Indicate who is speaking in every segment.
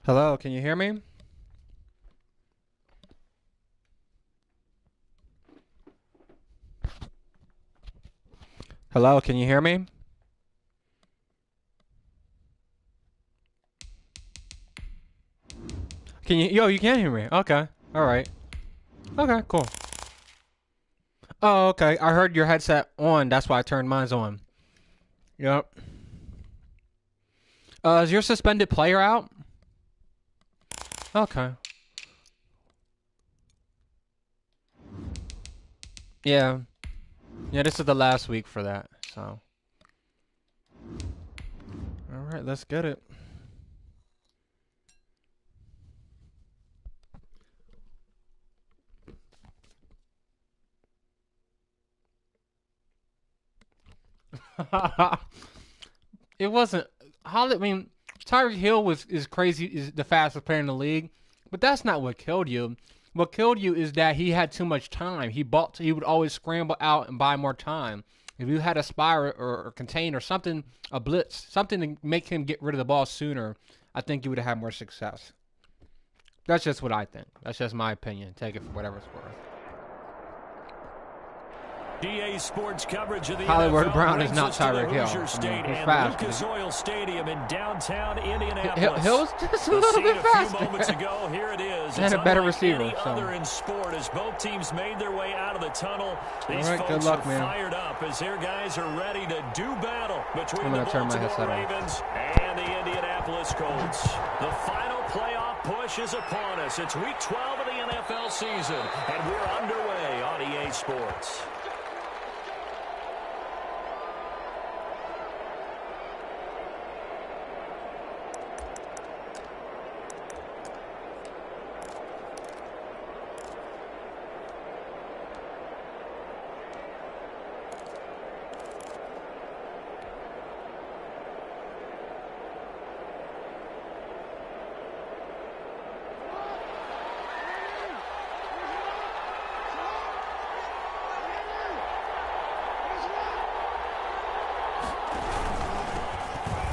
Speaker 1: Hello, can you hear me? Hello, can you hear me? Can you? Yo, you can hear me. Okay. All right. Okay, cool. Oh, okay. I heard your headset on. That's why I turned mine on. Yep. Is your suspended player out? Okay. Yeah. Yeah, this is the last week for that, so. All right, let's get it. It wasn't. I mean, Tyreek Hill is crazy. Is the fastest player in the league, but that's not what killed you. What killed you is that he had too much time. He would always scramble out and buy more time. If you had a spy or contain or something, a blitz, something to make him get rid of the ball sooner, I think you would have had more success. That's just what I think. That's just my opinion. Take it for whatever it's worth.
Speaker 2: DA Sports coverage of the
Speaker 1: Hollywood
Speaker 2: NFL
Speaker 1: Brown is not
Speaker 2: brings us to the
Speaker 1: Tyreek Hill.
Speaker 2: Hoosier State
Speaker 1: He's
Speaker 2: and
Speaker 1: fast.
Speaker 2: Lucas Oil Stadium in downtown Indianapolis.
Speaker 1: Hill's just a
Speaker 2: The
Speaker 1: little
Speaker 2: scene
Speaker 1: bit
Speaker 2: a
Speaker 1: faster.
Speaker 2: few moments ago, here it is.
Speaker 1: And
Speaker 2: It's
Speaker 1: a better
Speaker 2: unlike
Speaker 1: receiver,
Speaker 2: any
Speaker 1: so.
Speaker 2: other in sport as both teams made their way out of the tunnel. These
Speaker 1: All right, good
Speaker 2: folks
Speaker 1: luck,
Speaker 2: are
Speaker 1: man.
Speaker 2: fired up as their guys are ready to do battle between
Speaker 1: I'm
Speaker 2: the
Speaker 1: gonna turn my
Speaker 2: Baltimore
Speaker 1: headset off.
Speaker 2: Ravens and the Indianapolis Colts. The final playoff push is upon us. It's week 12 of the NFL season, and we're underway on EA Sports.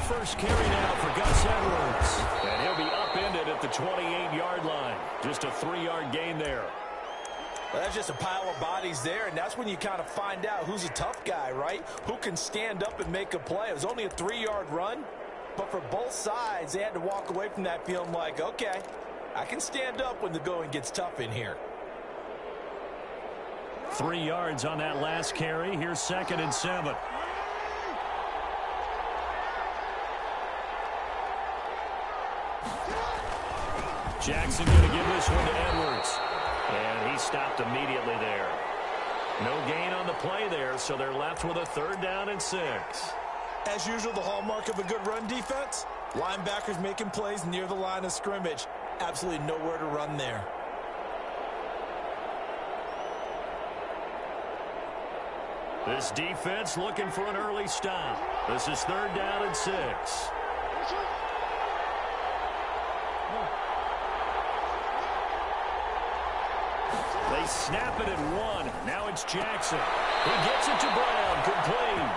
Speaker 2: First carry now for Gus Edwards. And he'll be upended at the 28-yard line. Just a 3-yard gain there.
Speaker 3: Well, that's just a pile of bodies there, and that's when you kind of find out who's a tough guy, right? Who can stand up and make a play. It was only a 3-yard run, but for both sides, they had to walk away from that feeling like, okay, I can stand up when the going gets tough in here.
Speaker 2: 3 yards on that last carry. Here's 2nd and 7. Jackson going to give this one to Edwards. And he stopped immediately there. No gain on the play there, so they're left with a 3rd down and 6.
Speaker 3: As usual, the hallmark of a good run defense, linebackers making plays near the line of scrimmage. Absolutely nowhere to run there.
Speaker 2: This defense looking for an early stop. This is 3rd down and 6. They snap it at 1. Now it's Jackson. He gets it to Brown. Complete.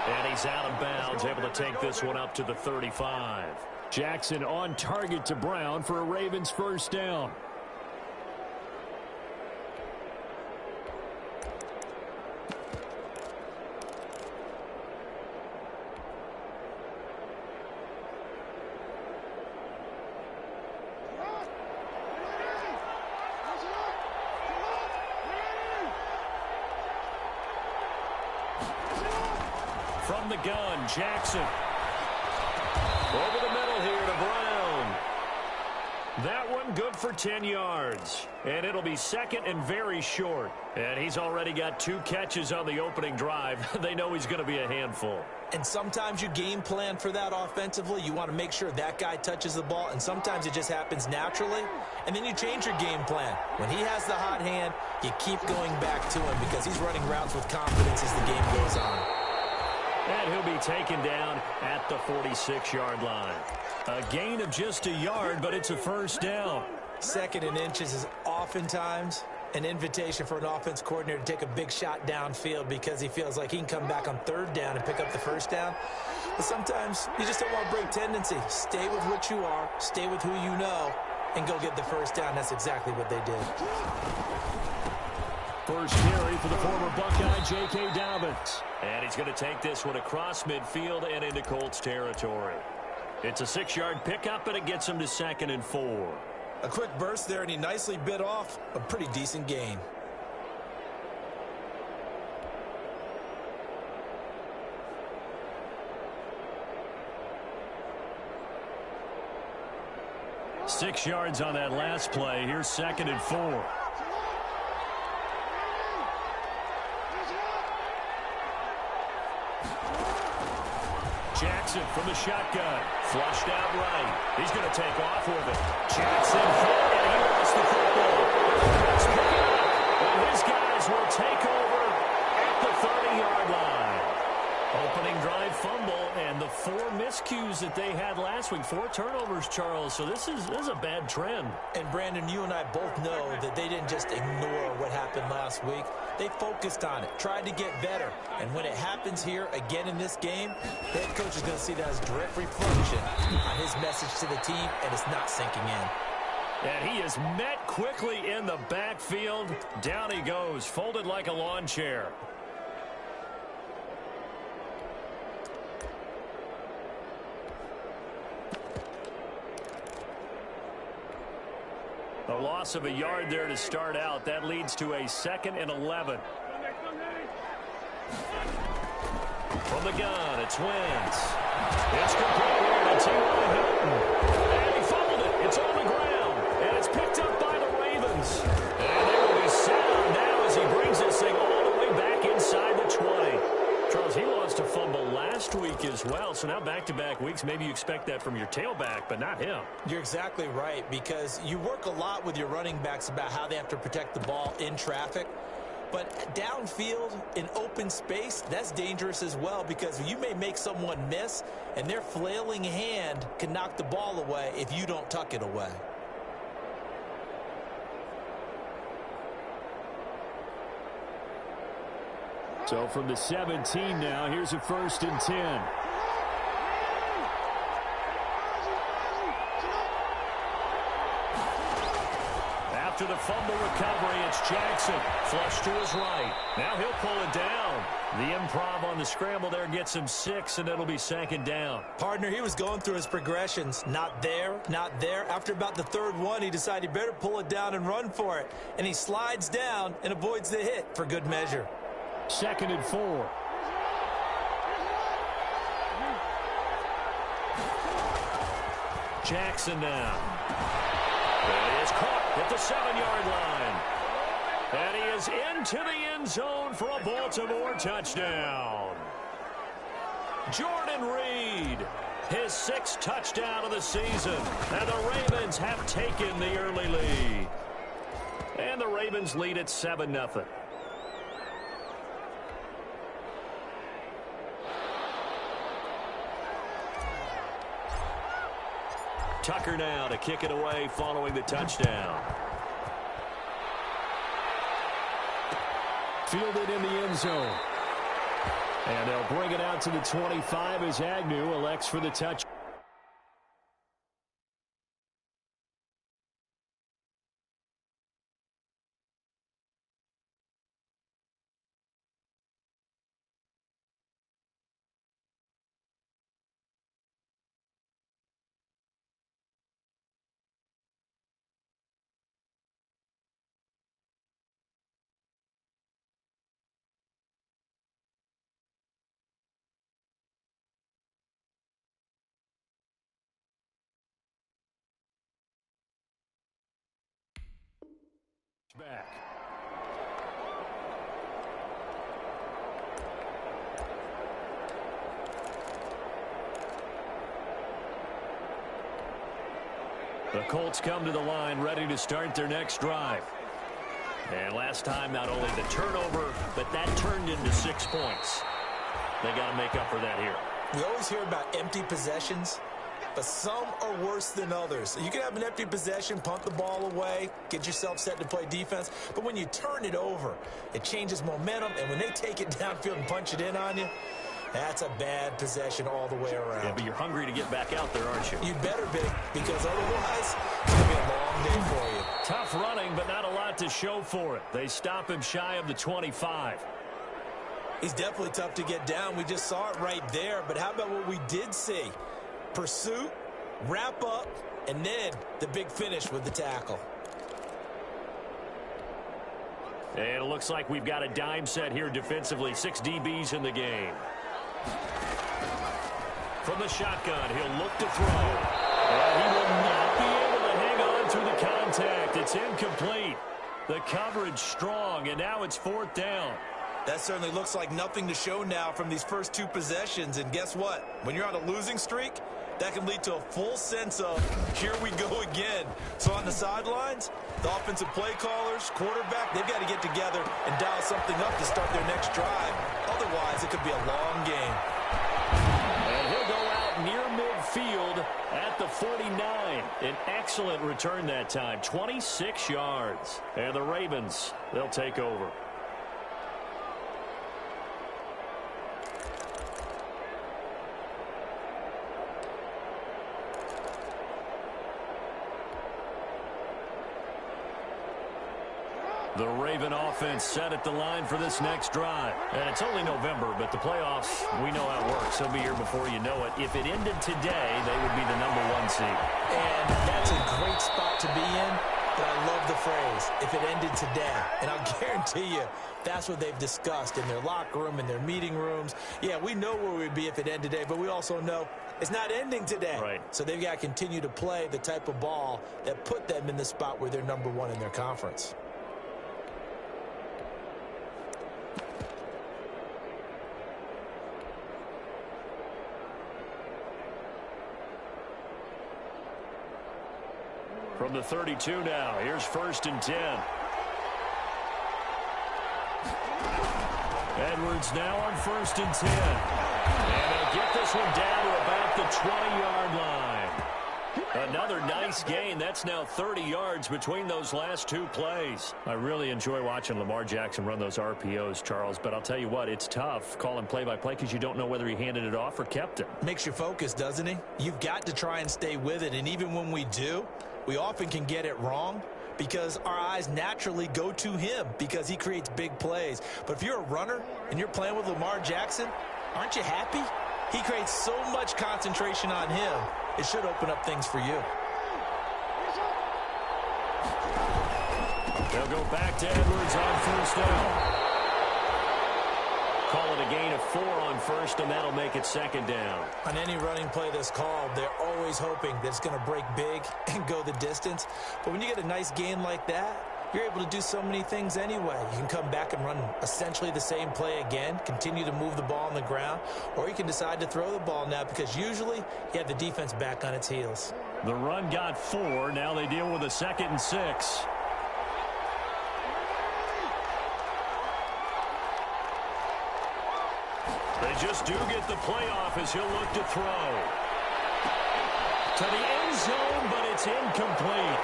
Speaker 2: And he's out of bounds, able to take this one up to the 35. Jackson on target to Brown for a Ravens 1st down. From the gun, Jackson. Over the middle here to Brown. That one good for 10 yards. And it'll be 2nd and very short. And he's already got 2 catches on the opening drive. They know he's going to be a handful.
Speaker 3: And sometimes you game plan for that offensively. You want to make sure that guy touches the ball, and sometimes it just happens naturally. And then you change your game plan. When he has the hot hand, you keep going back to him because he's running routes with confidence as the game goes on.
Speaker 2: And he'll be taken down at the 46-yard line. A gain of just a yard, but it's a 1st down.
Speaker 3: 2nd and inches is oftentimes An invitation for an offense coordinator to take a big shot downfield because he feels like he can come back on third down and pick up the first down. But sometimes you just don't want to break tendency. Stay with what you are, stay with who you know, and go get the first down. That's exactly what they did.
Speaker 2: First carry for the former Buckeye, J.K. Dobbins. And he's going to take this one across midfield and into Colts territory. It's a 6-yard pickup, and it gets him to 2nd and 4.
Speaker 3: A quick burst there, and he nicely bit off a pretty decent gain.
Speaker 2: Six yards on that last play. Here's 2nd and 4. Jackson from the shotgun. Flushed out right. He's going to take off with it. Jackson forward, and he lost the football. Let's pick it up, and his guys will take over at the 30-yard line. Opening drive fumble, and the 4 miscues that they had last week. 4 turnovers, Charles. So this is a bad trend.
Speaker 3: And, Brandon, you and I both know that they didn't just ignore what happened last week. They focused on it, tried to get better. And when it happens here again in this game, the head coach is going to see that as direct reflection on his message to the team, and it's not sinking in.
Speaker 2: And he is met quickly in the backfield. Down he goes, folded like a lawn chair. A loss of a yard there to start out. That leads to a 2nd and 11. From the gun, it's Wentz. It's complete here to T.Y. Hilton. And he fumbled it. It's on the ground. And it's picked up by the Ravens. And they will be set up now as he brings this thing all the way back inside the 20. Charles, he lost a fumble last week as well, so now back-to-back weeks, maybe you expect that from your tailback, but not him.
Speaker 3: You're exactly right, because you work a lot with your running backs about how they have to protect the ball in traffic, but downfield in open space, that's dangerous as well, because you may make someone miss, and their flailing hand can knock the ball away if you don't tuck it away.
Speaker 2: So from the 17 now, here's a 1st and 10. After the fumble recovery, it's Jackson. Flush to his right. Now he'll pull it down. The improv on the scramble there gets him 6, and it'll be 2nd down.
Speaker 3: Partner, he was going through his progressions. Not there, not there. After about the 3rd one, he decided he better pull it down and run for it. And he slides down and avoids the hit for good measure.
Speaker 2: 2nd and 4. Jackson now. And he is caught at the 7-yard line. And he is into the end zone for a Baltimore touchdown. Jordan Reed, his 6th touchdown of the season. And the Ravens have taken the early lead. And the Ravens lead at 7-0. Tucker now to kick it away following the touchdown. Fielded in the end zone. And they'll bring it out to the 25 as Agnew elects for the touch. Back. The Colts come to the line ready to start their next drive. And last time, not only the turnover, but that turned into 6 points. They got to make up for that here.
Speaker 3: We always hear about empty possessions. but some are worse than others. You can have an empty possession, punt the ball away, get yourself set to play defense, but when you turn it over, it changes momentum, and when they take it downfield and punch it in on you, that's a bad possession all the way around.
Speaker 2: Yeah, but you're hungry to get back out there, aren't you?
Speaker 3: You better be, because otherwise, it's going to be a long day for you.
Speaker 2: Tough running, but not a lot to show for it. They stop him shy of the 25.
Speaker 3: He's definitely tough to get down. We just saw it right there, but how about what we did see? Pursuit, wrap up, and then the big finish with the tackle.
Speaker 2: And it looks like we've got a dime set here defensively. 6 DBs in the game. From the shotgun, he'll look to throw. And he will not be able to hang on through the contact. It's incomplete. The coverage strong, and now it's 4th down.
Speaker 3: That certainly looks like nothing to show now from these first 2 possessions. And guess what? When you're on a losing streak, that can lead to a full sense of, here we go again. So on the sidelines, the offensive play callers, quarterback, they've got to get together and dial something up to start their next drive. Otherwise, it could be a long game.
Speaker 2: And he'll go out near midfield at the 49. An excellent return that time, 26 yards. And the Ravens, they'll take over. The Raven offense set at the line for this next drive. And it's only November, but the playoffs, we know how it works. They'll be here before you know it. If it ended today, they would be the #1 seed.
Speaker 3: And that's a great spot to be in, but I love the phrase, if it ended today. And I'll guarantee you, that's what they've discussed in their locker room, in their meeting rooms. Yeah, we know where we'd be if it ended today, but we also know it's not ending today.
Speaker 2: Right.
Speaker 3: So they've got to continue to play the type of ball that put them in the spot where they're #1 in their conference.
Speaker 2: From the 32 now, here's 1st and 10. Edwards now on 1st and 10. And they'll get this one down to about the 20-yard line. Another nice gain. That's now 30 yards between those last 2 plays. I really enjoy watching Lamar Jackson run those RPOs, Charles, but I'll tell you what, it's tough calling play-by-play because you don't know whether he handed it off or kept it.
Speaker 3: Makes you focus, doesn't he? You've got to try and stay with it, and even when we do, we often can get it wrong because our eyes naturally go to him because he creates big plays. But if you're a runner and you're playing with Lamar Jackson, aren't you happy? He creates so much concentration on him. It should open up things for you.
Speaker 2: They'll go back to Edwards on 1st down. Call it a gain of 4 on 1st, and that'll make it 2nd down.
Speaker 3: On any running play that's called, they're always hoping that it's going to break big and go the distance. But when you get a nice gain like that, you're able to do so many things anyway. You can come back and run essentially the same play again, continue to move the ball on the ground, or you can decide to throw the ball now because usually you have the defense back on its heels.
Speaker 2: The run got 4. Now they deal with a 2nd and 6. They just do get the playoff as he'll look to throw. To the end zone, but it's incomplete.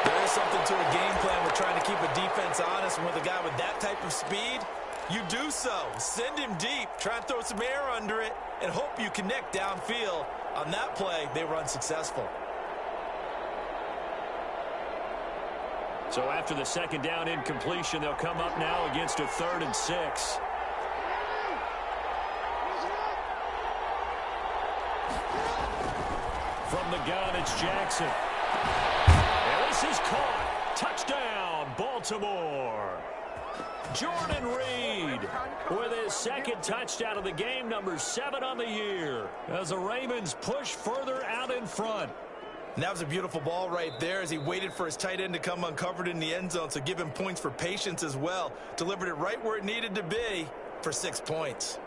Speaker 3: There is something to a game plan. We're trying to keep a defense honest, and with a guy with that type of speed, you do so. Send him deep, try and throw some air under it, and hope you connect downfield. On that play, they were unsuccessful.
Speaker 2: So after the 2nd down incompletion, they'll come up now against a 3rd and 6. From the gun, it's Jackson. And this is caught. Touchdown, Baltimore. Jordan Reed with his 2nd touchdown of the game, number 7 on the year, as the Ravens push further out in front.
Speaker 3: And that was a beautiful ball right there as he waited for his tight end to come uncovered in the end zone, so give him points for patience as well. Delivered it right where it needed to be for 6 points.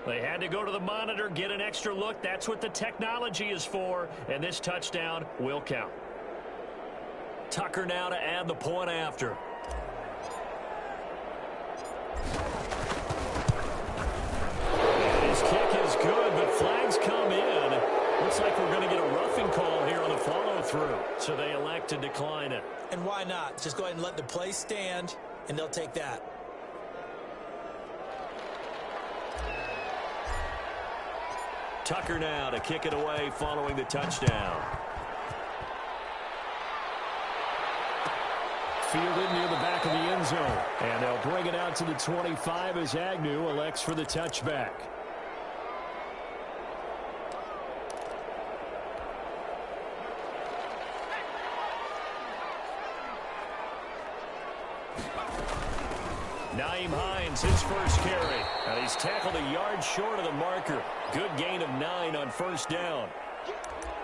Speaker 2: They had to go to the monitor, get an extra look. That's what the technology is for, and this touchdown will count. Tucker now to add the point after. through, so they elect to decline it.
Speaker 3: And why not? Just go ahead and let the play stand, and they'll take that.
Speaker 2: Tucker now to kick it away following the touchdown. Fielded near the back of the end zone. And they'll bring it out to the 25 as Agnew elects for the touchback. Nyheim Hines, his first carry. And he's tackled a yard short of the marker. Good gain of 9 on first down.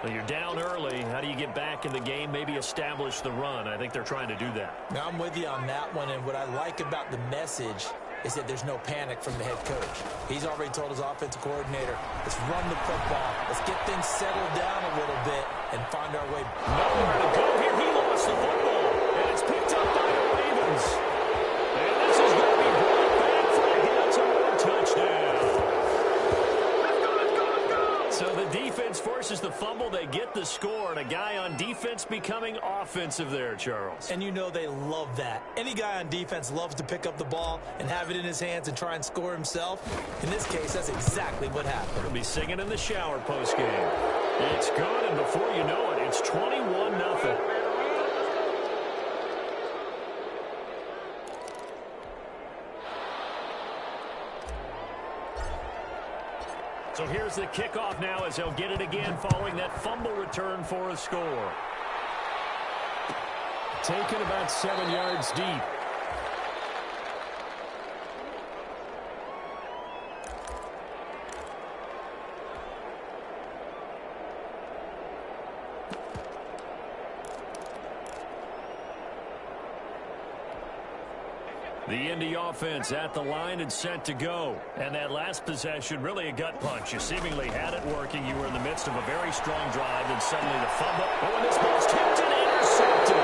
Speaker 2: Well, you're down early. How do you get back in the game? Maybe establish the run. I think they're trying to do that.
Speaker 3: Now, I'm with you on that one, and what I like about the message is that there's no panic from the head coach. He's already told his offensive coordinator, let's run the football. Let's get things settled down a little bit and find our way.
Speaker 2: Nowhere to go here. He lost the football, and it's picked up by the Ravens. And this is going to be brought back for a Baltimore touchdown. So the defense forces the fumble. They get the score, and a guy on defense becoming offensive there, Charles.
Speaker 3: And you know they love that. Any guy on defense loves to pick up the ball and have it in his hands and try and score himself. In this case, that's exactly what happened.
Speaker 2: He'll be singing in the shower postgame. It's good, and before you know it, it's 21-0. So here's the kickoff now as they'll get it again following that fumble return for a score. Taken about 7 yards deep. The Indy offense at the line and set to go. And that last possession, really a gut punch. You seemingly had it working. You were in the midst of a very strong drive, and suddenly the fumble. Oh, and this ball's tipped and intercepted.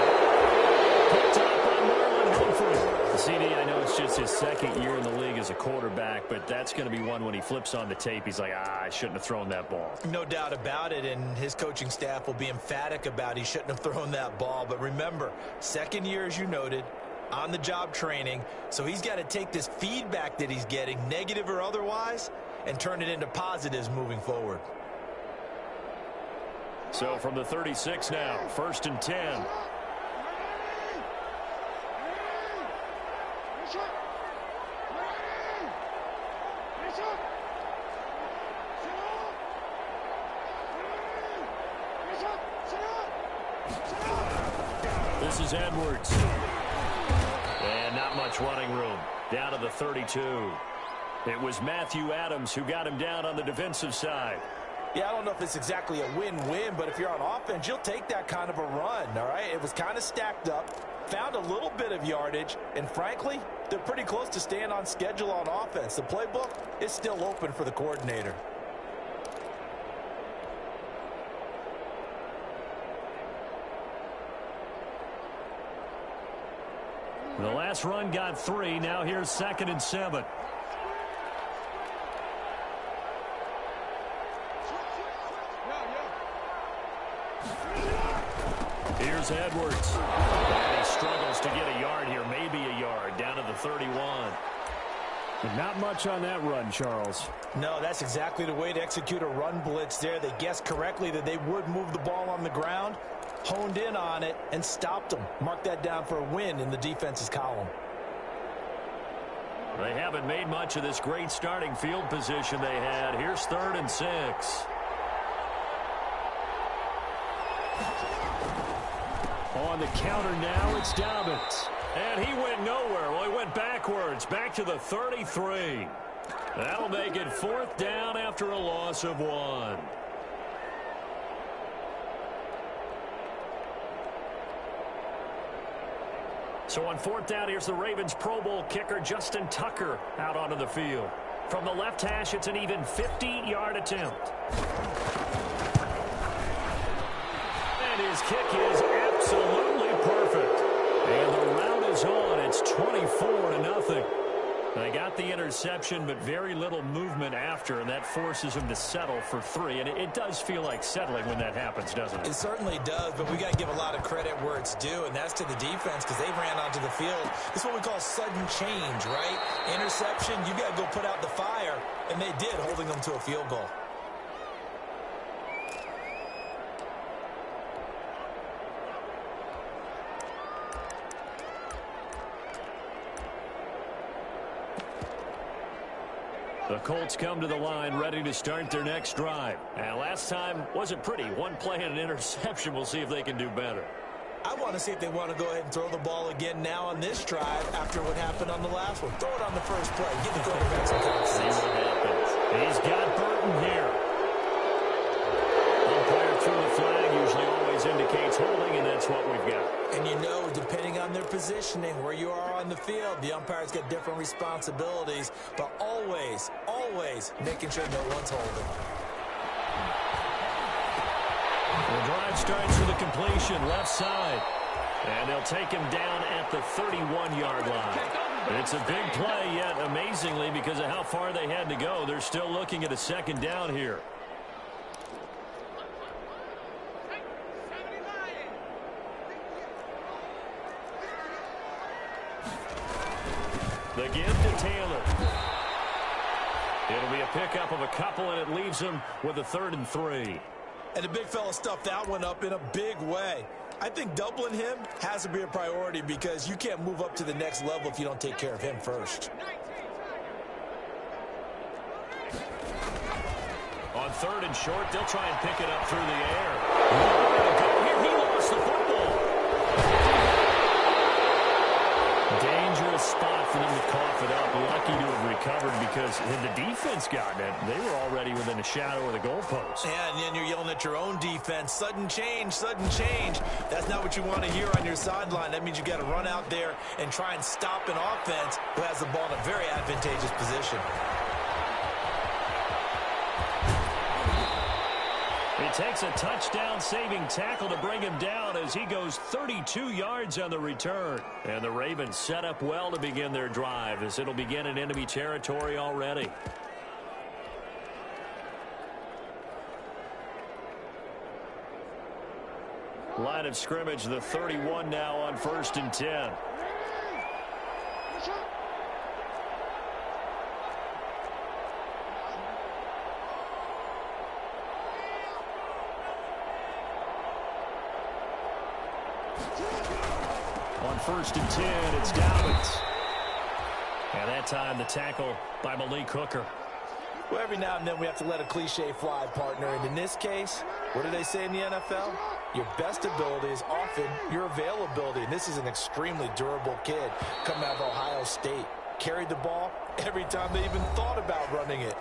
Speaker 2: Picked up by Marlon Humphrey. CD, I know it's just his second year in the league as a quarterback, but that's going to be one when he flips on the tape. He's like, I shouldn't have thrown that ball.
Speaker 3: No doubt about it, and his coaching staff will be emphatic about he shouldn't have thrown that ball. But remember, second year, as you noted, on-the-job training, so he's got to take this feedback that he's getting, negative or otherwise, and turn it into positives moving forward.
Speaker 2: So from the 36 now, 1st and 10. This is Edwards. And not much running room. Down to the 32. It was Matthew Adams who got him down on the defensive side.
Speaker 3: Yeah, I don't know if it's exactly a win-win, but if you're on offense, you'll take that kind of a run, all right? It was kind of stacked up, found a little bit of yardage, and frankly, they're pretty close to staying on schedule on offense. The playbook is still open for the coordinator.
Speaker 2: The last run got 3. Now here's 2nd and 7. Here's Edwards. And he struggles to get a yard here, maybe a yard, down to the 31. Not much on that run, Charles.
Speaker 3: No, that's exactly the way to execute a run blitz there. They guessed correctly that they would move the ball on the ground, honed in on it, and stopped them. Mark that down for a win in the defense's column.
Speaker 2: They haven't made much of this great starting field position they had. Here's 3rd and 6. On the counter now, it's Dobbins. And he went nowhere. Well, he went backwards, back to the 33. That'll make it 4th down after a loss of 1. So on 4th down, here's the Ravens Pro Bowl kicker Justin Tucker out onto the field. From the left hash, it's an even 50-yard attempt. And his kick is absolutely perfect. And the route is on. It's 24-0. They got the interception, but very little movement after, and that forces him to settle for 3. And it does feel like settling when that happens, doesn't it?
Speaker 3: It certainly does, but we got to give a lot of credit where it's due, and that's to the defense because they ran onto the field. It's what we call sudden change, right? Interception, you got to go put out the fire, and they did, holding them to a field goal.
Speaker 2: The Colts come to the line ready to start their next drive. And last time wasn't pretty. One play and an interception. We'll see if they can do better.
Speaker 3: I want to see if they want to go ahead and throw the ball again now on this drive after what happened on the last one. Throw it on the first play. Give the quarterback some time.
Speaker 2: See what happens. He's got Burton here. Umpire threw the flag. Usually always indicates holding, and that's what we've got.
Speaker 3: And you know, depending on their positioning, where you are on the field, the umpire's got different responsibilities, but always, always making sure no one's holding.
Speaker 2: The drive starts with a completion left side. And they'll take him down at the 31-yard line. It's a big play, yet amazingly, because of how far they had to go, they're still looking at a second down here. The give to Taylor. It'll be a pickup of a couple, and it leaves him with a 3rd and 3.
Speaker 3: And the big fella stuffed that one up in a big way. I think doubling him has to be a priority because you can't move up to the next level if you don't take care of him first.
Speaker 2: On 3rd and short, they'll try and pick it up through the air. Nowhere to go here. He lost the football. Dangerous spot for them to cough it up. Lucky to have recovered because had the defense gotten it, they were already within a shadow of the goalpost.
Speaker 3: Yeah, and then you're yelling at your own defense. Sudden change, sudden change. That's not what you want to hear on your sideline. That means you got to run out there and try and stop an offense who has the ball in a very advantageous position.
Speaker 2: It takes a touchdown-saving tackle to bring him down as he goes 32 yards on the return. And the Ravens set up well to begin their drive as it'll begin in enemy territory already. Line of scrimmage, the 31 now on 1st and 10. On 1st and 10, it's Dobbins. And that time the tackle by Malik Hooker.
Speaker 3: Well, every now and then we have to let a cliche fly, partner. And in this case, what do they say in the NFL? Your best ability is often your availability. And this is an extremely durable kid coming out of Ohio State. Carried the ball every time they even thought about running it.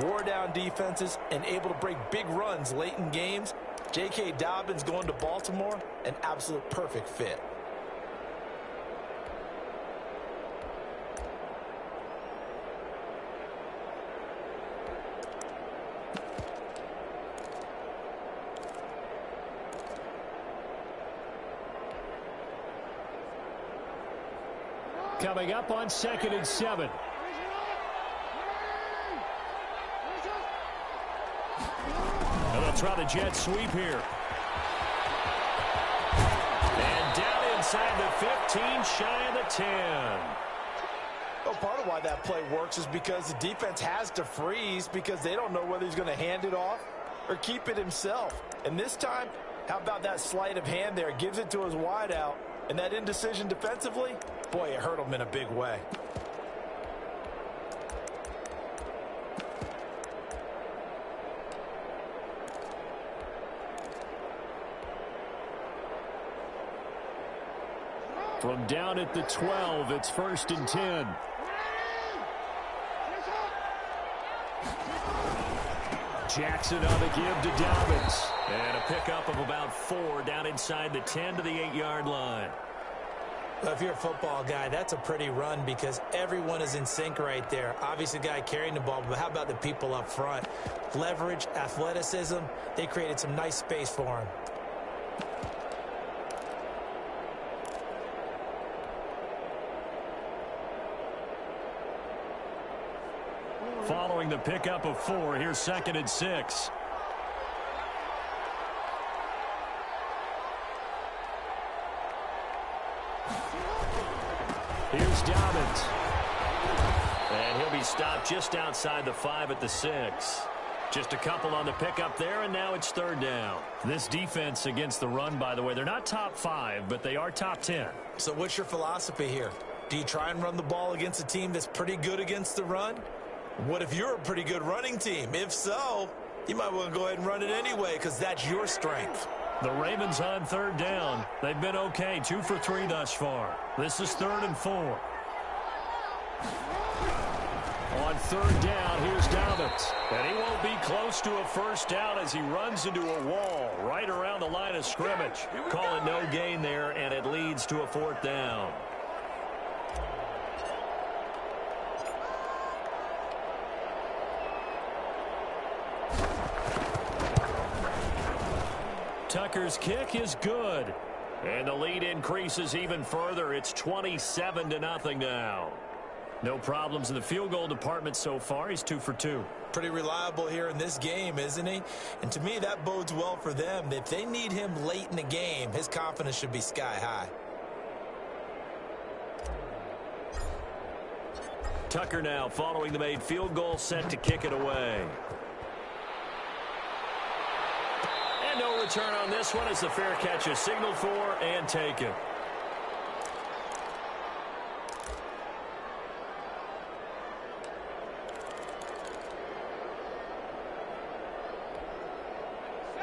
Speaker 3: Wore down defenses and able to break big runs late in games. J.K. Dobbins going to Baltimore, an absolute perfect fit.
Speaker 2: Coming up on 2nd and 7. And they'll try the jet sweep here. And down inside the 15, shy of the 10.
Speaker 3: Well, part of why that play works is because the defense has to freeze because they don't know whether he's going to hand it off or keep it himself. And this time, how about that sleight of hand there? Gives it to his wideout. And that indecision defensively, boy, it hurt him in a big way.
Speaker 2: From down at the 12, it's 1st and 10. Jackson on the give to Dobbins. And a pickup of about 4 down inside the 10 to the 8-yard line.
Speaker 3: Well, if you're a football guy, that's a pretty run because everyone is in sync right there. Obviously, the guy carrying the ball, but how about the people up front? Leverage, athleticism, they created some nice space for him.
Speaker 2: following the pickup of 4. Here's 2nd and 6. Here's Dobbins. And he'll be stopped just outside the 5 at the 6. Just a couple on the pickup there, and now it's 3rd down. This defense against the run, by the way, they're not top 5, but they are top 10.
Speaker 3: So what's your philosophy here? Do you try and run the ball against a team that's pretty good against the run? What if you're a pretty good running team? If so, you might want to go ahead and run it anyway because that's your strength.
Speaker 2: The Ravens on 3rd down. They've been okay, 2 for 3 thus far. This is 3rd and 4. On 3rd down, here's Dobbins. And he won't be close to a 1st down as he runs into a wall right around the line of scrimmage. Call it no gain there, and it leads to a 4th down. Tucker's kick is good. And the lead increases even further. It's 27-0 now. No problems in the field goal department so far. He's 2 for 2.
Speaker 3: Pretty reliable here in this game, isn't he? And to me, that bodes well for them. If they need him late in the game, his confidence should be sky high.
Speaker 2: Tucker now following the made field goal, set to kick it away. And no return on this one as the fair catch is signaled for and taken.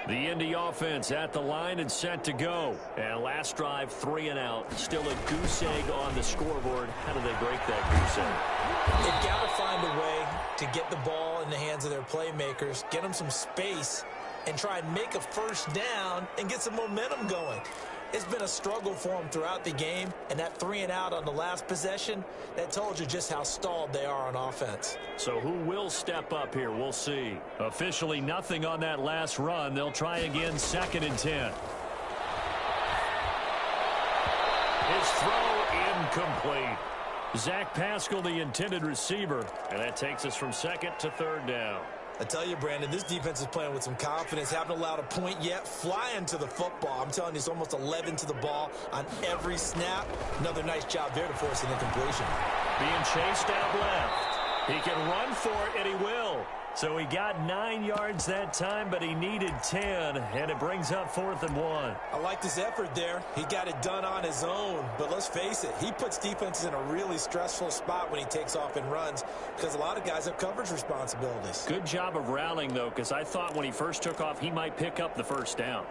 Speaker 2: The Indy offense at the line and set to go. And last drive, 3 and out. Still a goose egg on the scoreboard. How do they break that goose egg?
Speaker 3: They've got to find a way to get the ball in the hands of their playmakers, get them some space, and try and make a 1st down and get some momentum going. It's been a struggle for them throughout the game, and that 3 and out on the last possession, that told you just how stalled they are on offense.
Speaker 2: So who will step up here? We'll see. Officially nothing on that last run. They'll try again, 2nd and 10. His throw incomplete. Zach Pascal, the intended receiver, and that takes us from 2nd to 3rd down.
Speaker 3: I tell you, Brandon, this defense is playing with some confidence. Haven't allowed a point yet. Flying to the football. I'm telling you, it's almost 11 to the ball on every snap. Another nice job there to force an incompletion.
Speaker 2: Being chased out left. He can run for it, and he will. So he got 9 yards that time, but he needed 10, and it brings up 4th and 1.
Speaker 3: I liked his effort there. He got it done on his own. But let's face it, he puts defenses in a really stressful spot when he takes off and runs because a lot of guys have coverage responsibilities.
Speaker 2: Good job of rallying, though, because I thought when he first took off, he might pick up the 1st down.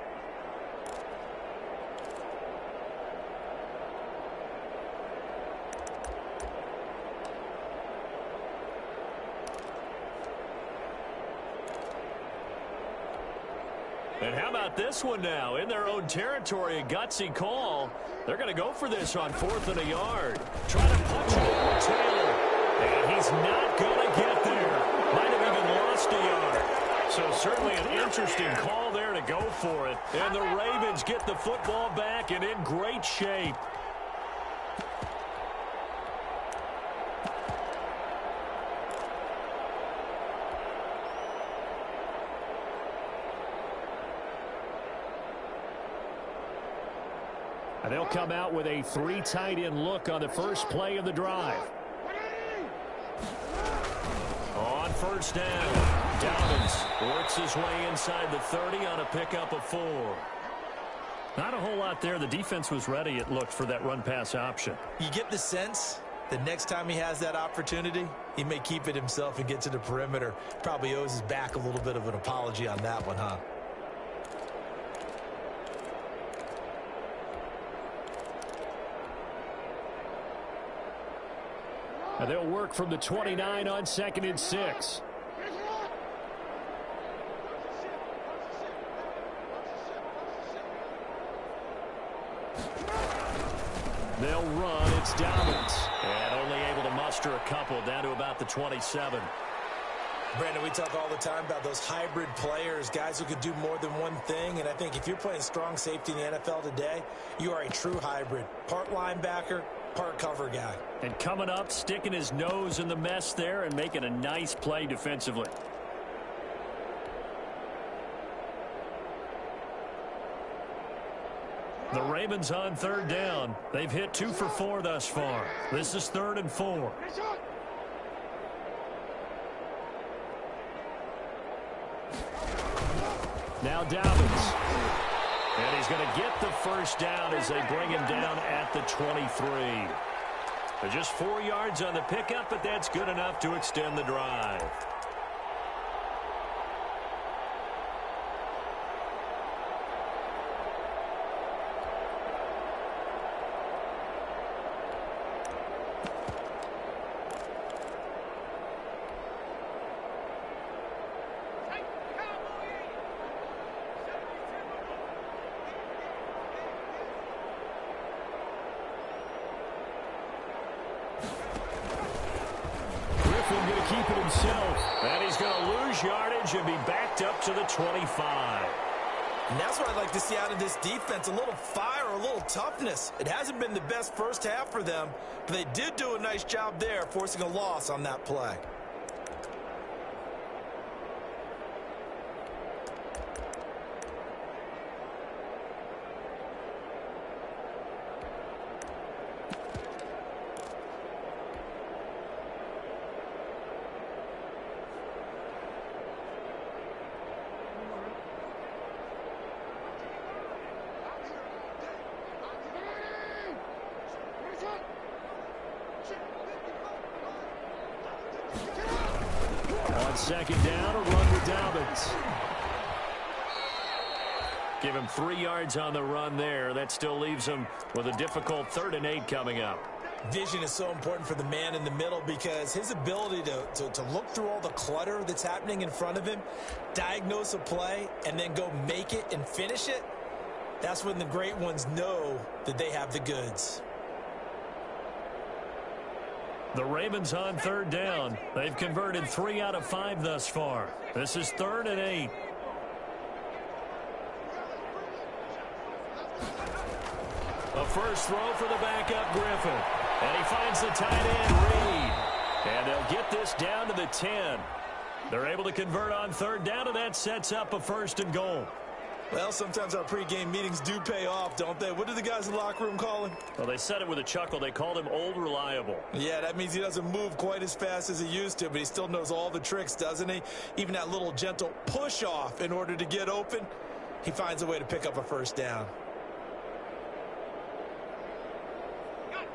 Speaker 2: And how about this one now? In their own territory, a gutsy call. They're going to go for this on 4th and a yard. Try to punch it over Taylor. And he's not going to get there. Might have even lost a yard. So certainly an interesting call there to go for it. And the Ravens get the football back and in great shape. And they'll come out with a 3 tight end look on the first play of the drive. On 1st down, Dobbins works his way inside the 30 on a pickup of 4. Not a whole lot there. The defense was ready, it looked, for that run-pass option.
Speaker 3: You get the sense that next time he has that opportunity, he may keep it himself and get to the perimeter. Probably owes his back a little bit of an apology on that one, huh?
Speaker 2: And they'll work from the 29 on 2nd and 6. They'll run. It's Dobbins. And only able to muster a couple down to about the 27.
Speaker 3: Brandon, we talk all the time about those hybrid players, guys who could do more than one thing. And I think if you're playing strong safety in the NFL today, you are a true hybrid. Part linebacker, per cover guy.
Speaker 2: And coming up, sticking his nose in the mess there and making a nice play defensively. The Ravens on third down. They've hit 2 for 4 thus far. This is 3rd and 4. Now Dobbins. And he's going to get the first down as they bring him down at the 23. They're just 4 yards on the pickup, but that's good enough to extend the drive. Going to keep it himself. And he's going to lose yardage and be backed up to the 25.
Speaker 3: And that's what I'd like to see out of this defense, a little fire, a little toughness. It hasn't been the best first half for them, but they did do a nice job there, forcing a loss on that play.
Speaker 2: On second down, a run with Dobbins. Give him 3 yards on the run there. That still leaves him with a difficult 3rd and 8 coming up.
Speaker 3: Vision is so important for the man in the middle because his ability to look through all the clutter that's happening in front of him, diagnose a play, and then go make it and finish it, that's when the great ones know that they have the goods.
Speaker 2: The Ravens on third down. They've converted 3 out of 5 thus far. This is 3rd and 8. A first throw for the backup Griffin. And he finds the tight end, Reed. And they'll get this down to the 10. They're able to convert on third down, and that sets up a 1st and goal.
Speaker 3: Well, sometimes our pregame meetings do pay off, don't they? What do the guys in the locker room call him?
Speaker 2: Well, they said it with a chuckle. They called him Old Reliable.
Speaker 3: Yeah, that means he doesn't move quite as fast as he used to, but he still knows all the tricks, doesn't he? Even that little gentle push-off in order to get open, he finds a way to pick up a 1st down.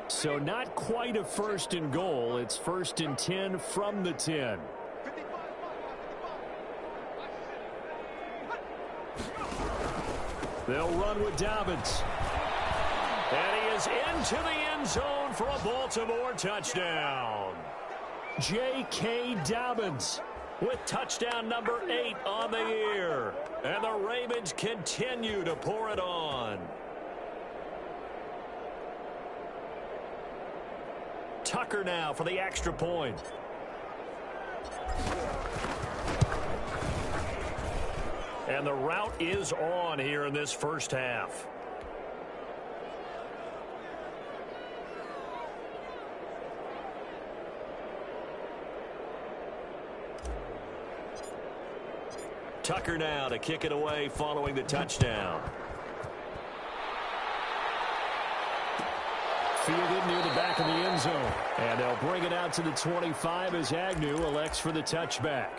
Speaker 2: So not quite a 1st and goal. It's 1st and 10 from the 10. They'll run with Dobbins. And he is into the end zone for a Baltimore touchdown. J.K. Dobbins with touchdown number 8 on the year. And the Ravens continue to pour it on. Tucker now for the extra point. And the route is on here in this first half. Tucker now to kick it away following the touchdown. Fielded near the back of the end zone. And they'll bring it out to the 25 as Agnew elects for the touchback.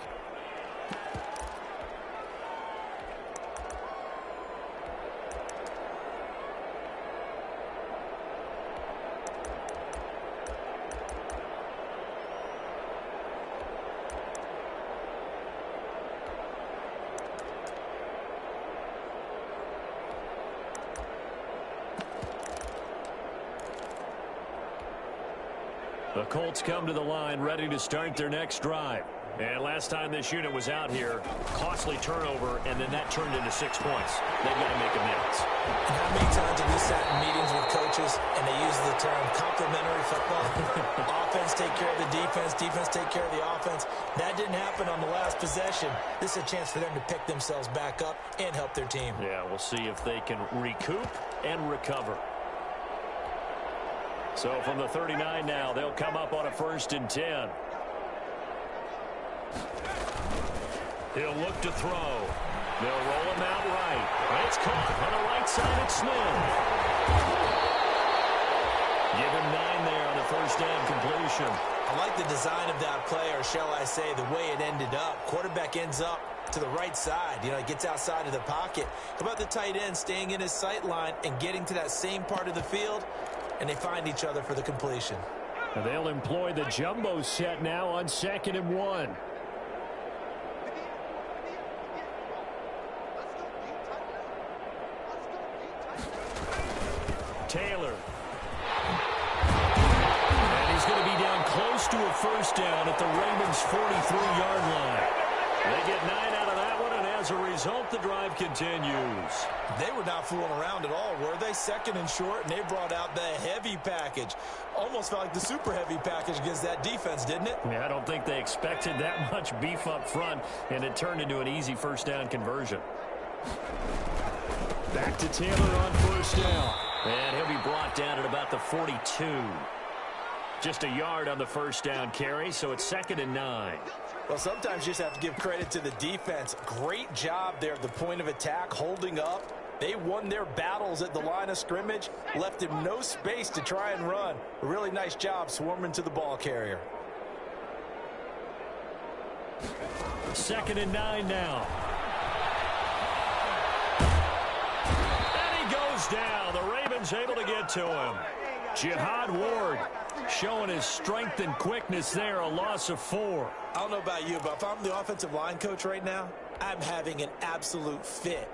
Speaker 2: The Colts come to the line ready to start their next drive. And last time this unit was out here, costly turnover, and then that turned into 6 points. They've got to make amends.
Speaker 3: And how many times have we sat in meetings with coaches and they use the term complementary football? Offense take care of the defense, defense take care of the offense. That didn't happen on the last possession. This is a chance for them to pick themselves back up and help their team.
Speaker 2: Yeah, we'll see if they can recoup and recover. So from the 39 now, they'll come up on a 1st and 10. He'll look to throw. They'll roll him out right. And it's caught on the right side. It's Smith. Give him 9 there on the 1st down completion.
Speaker 3: I like the design of that play, or shall I say the way it ended up. Quarterback ends up to the right side. You know, he gets outside of the pocket. How about the tight end staying in his sight line and getting to that same part of the field? And they find each other for the completion.
Speaker 2: And they'll employ the jumbo set now on 2nd and 1. Taylor. And he's going to be down close to a 1st down at the Ravens' 43-yard line. They get 9 out of that one, and as a result, the drive continues.
Speaker 3: They were not fooling around at all, were they? 2nd and short, and they brought out the heavy package. Almost felt like the super heavy package against that defense, didn't it?
Speaker 2: Yeah, I don't think they expected that much beef up front, and it turned into an easy 1st down conversion. Back to Taylor on 1st down. And he'll be brought down at about the 42. Just a yard on the 1st down carry, so it's 2nd and 9.
Speaker 3: Well, sometimes you just have to give credit to the defense. Great job there at the point of attack, holding up. They won their battles at the line of scrimmage, left him no space to try and run. A really nice job swarming to the ball carrier.
Speaker 2: 2nd and 9 now. Down. The Ravens able to get to him. Jihad Ward showing his strength and quickness there. A loss of 4.
Speaker 3: I don't know about you, but if I'm the offensive line coach right now, I'm having an absolute fit.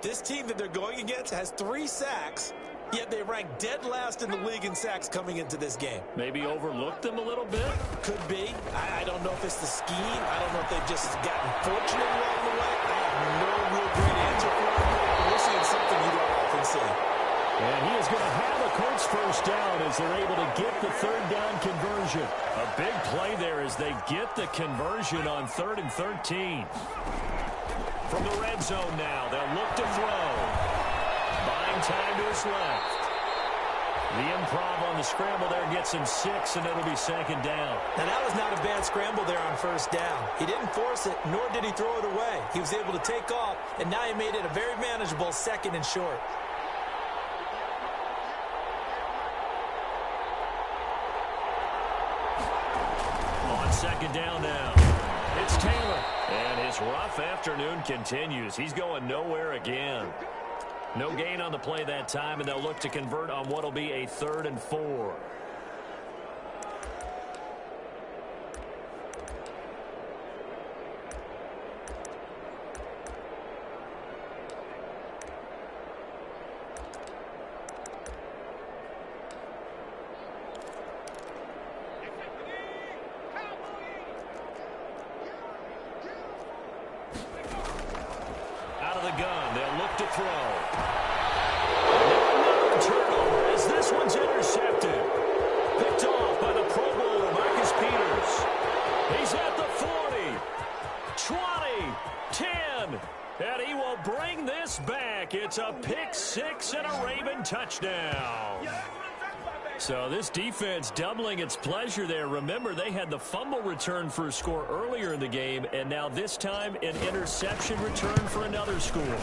Speaker 3: This team that they're going against has 3 sacks, yet they rank dead last in the league in sacks coming into this game.
Speaker 2: Maybe overlooked them a little bit?
Speaker 3: Could be. I don't know if it's the scheme. I don't know if they've just gotten fortunate along the way. I have no real great answer for it. We're seeing something you don't often see.
Speaker 2: And he is going to have a Colts 1st down as they're able to get the 3rd down conversion. A big play there as they get the conversion on 3rd and 13. From the red zone now, they'll look to throw. Buying time to his left. The improv on the scramble there gets him 6, and it'll be 2nd down.
Speaker 3: Now, that was not a bad scramble there on 1st down. He didn't force it, nor did he throw it away. He was able to take off, and now he made it a very manageable 2nd and short.
Speaker 2: On 2nd down now, it's Taylor. And his rough afternoon continues. He's going nowhere again. No gain on the play that time, and they'll look to convert on what will be a 3rd and 4. Out of the gun, they'll look to throw. Turnover as this one's intercepted. Picked off by the Pro Bowler, Marcus Peters. He's at the 40, 20, 10, and he will bring this back. It's a pick 6 and a Raven touchdown. So this defense doubling its pleasure there. Remember, they had the fumble return for a score earlier in the game, and now this time an interception return for another score.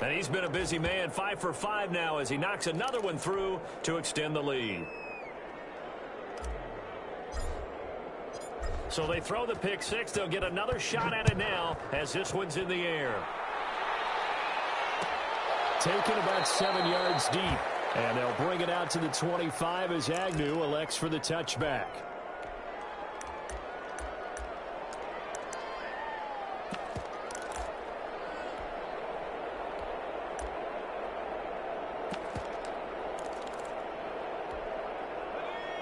Speaker 2: And he's been a busy man, 5 for 5 now as he knocks another one through to extend the lead. So they throw the pick 6. They'll get another shot at it now as this one's in the air. Taken about 7 yards deep. And they'll bring it out to the 25 as Agnew elects for the touchback.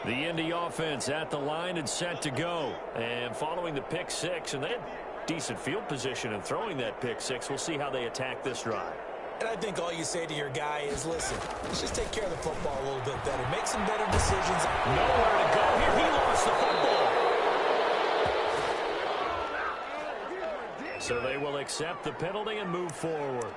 Speaker 2: The Indy offense at the line and set to go. And following the pick 6, and they had decent field position in throwing that pick 6. We'll see how they attack this drive.
Speaker 3: And I think all you say to your guy is, listen, let's just take care of the football a little bit better. Make some better decisions.
Speaker 2: Nowhere to go here. He lost the football. So they will accept the penalty and move forward.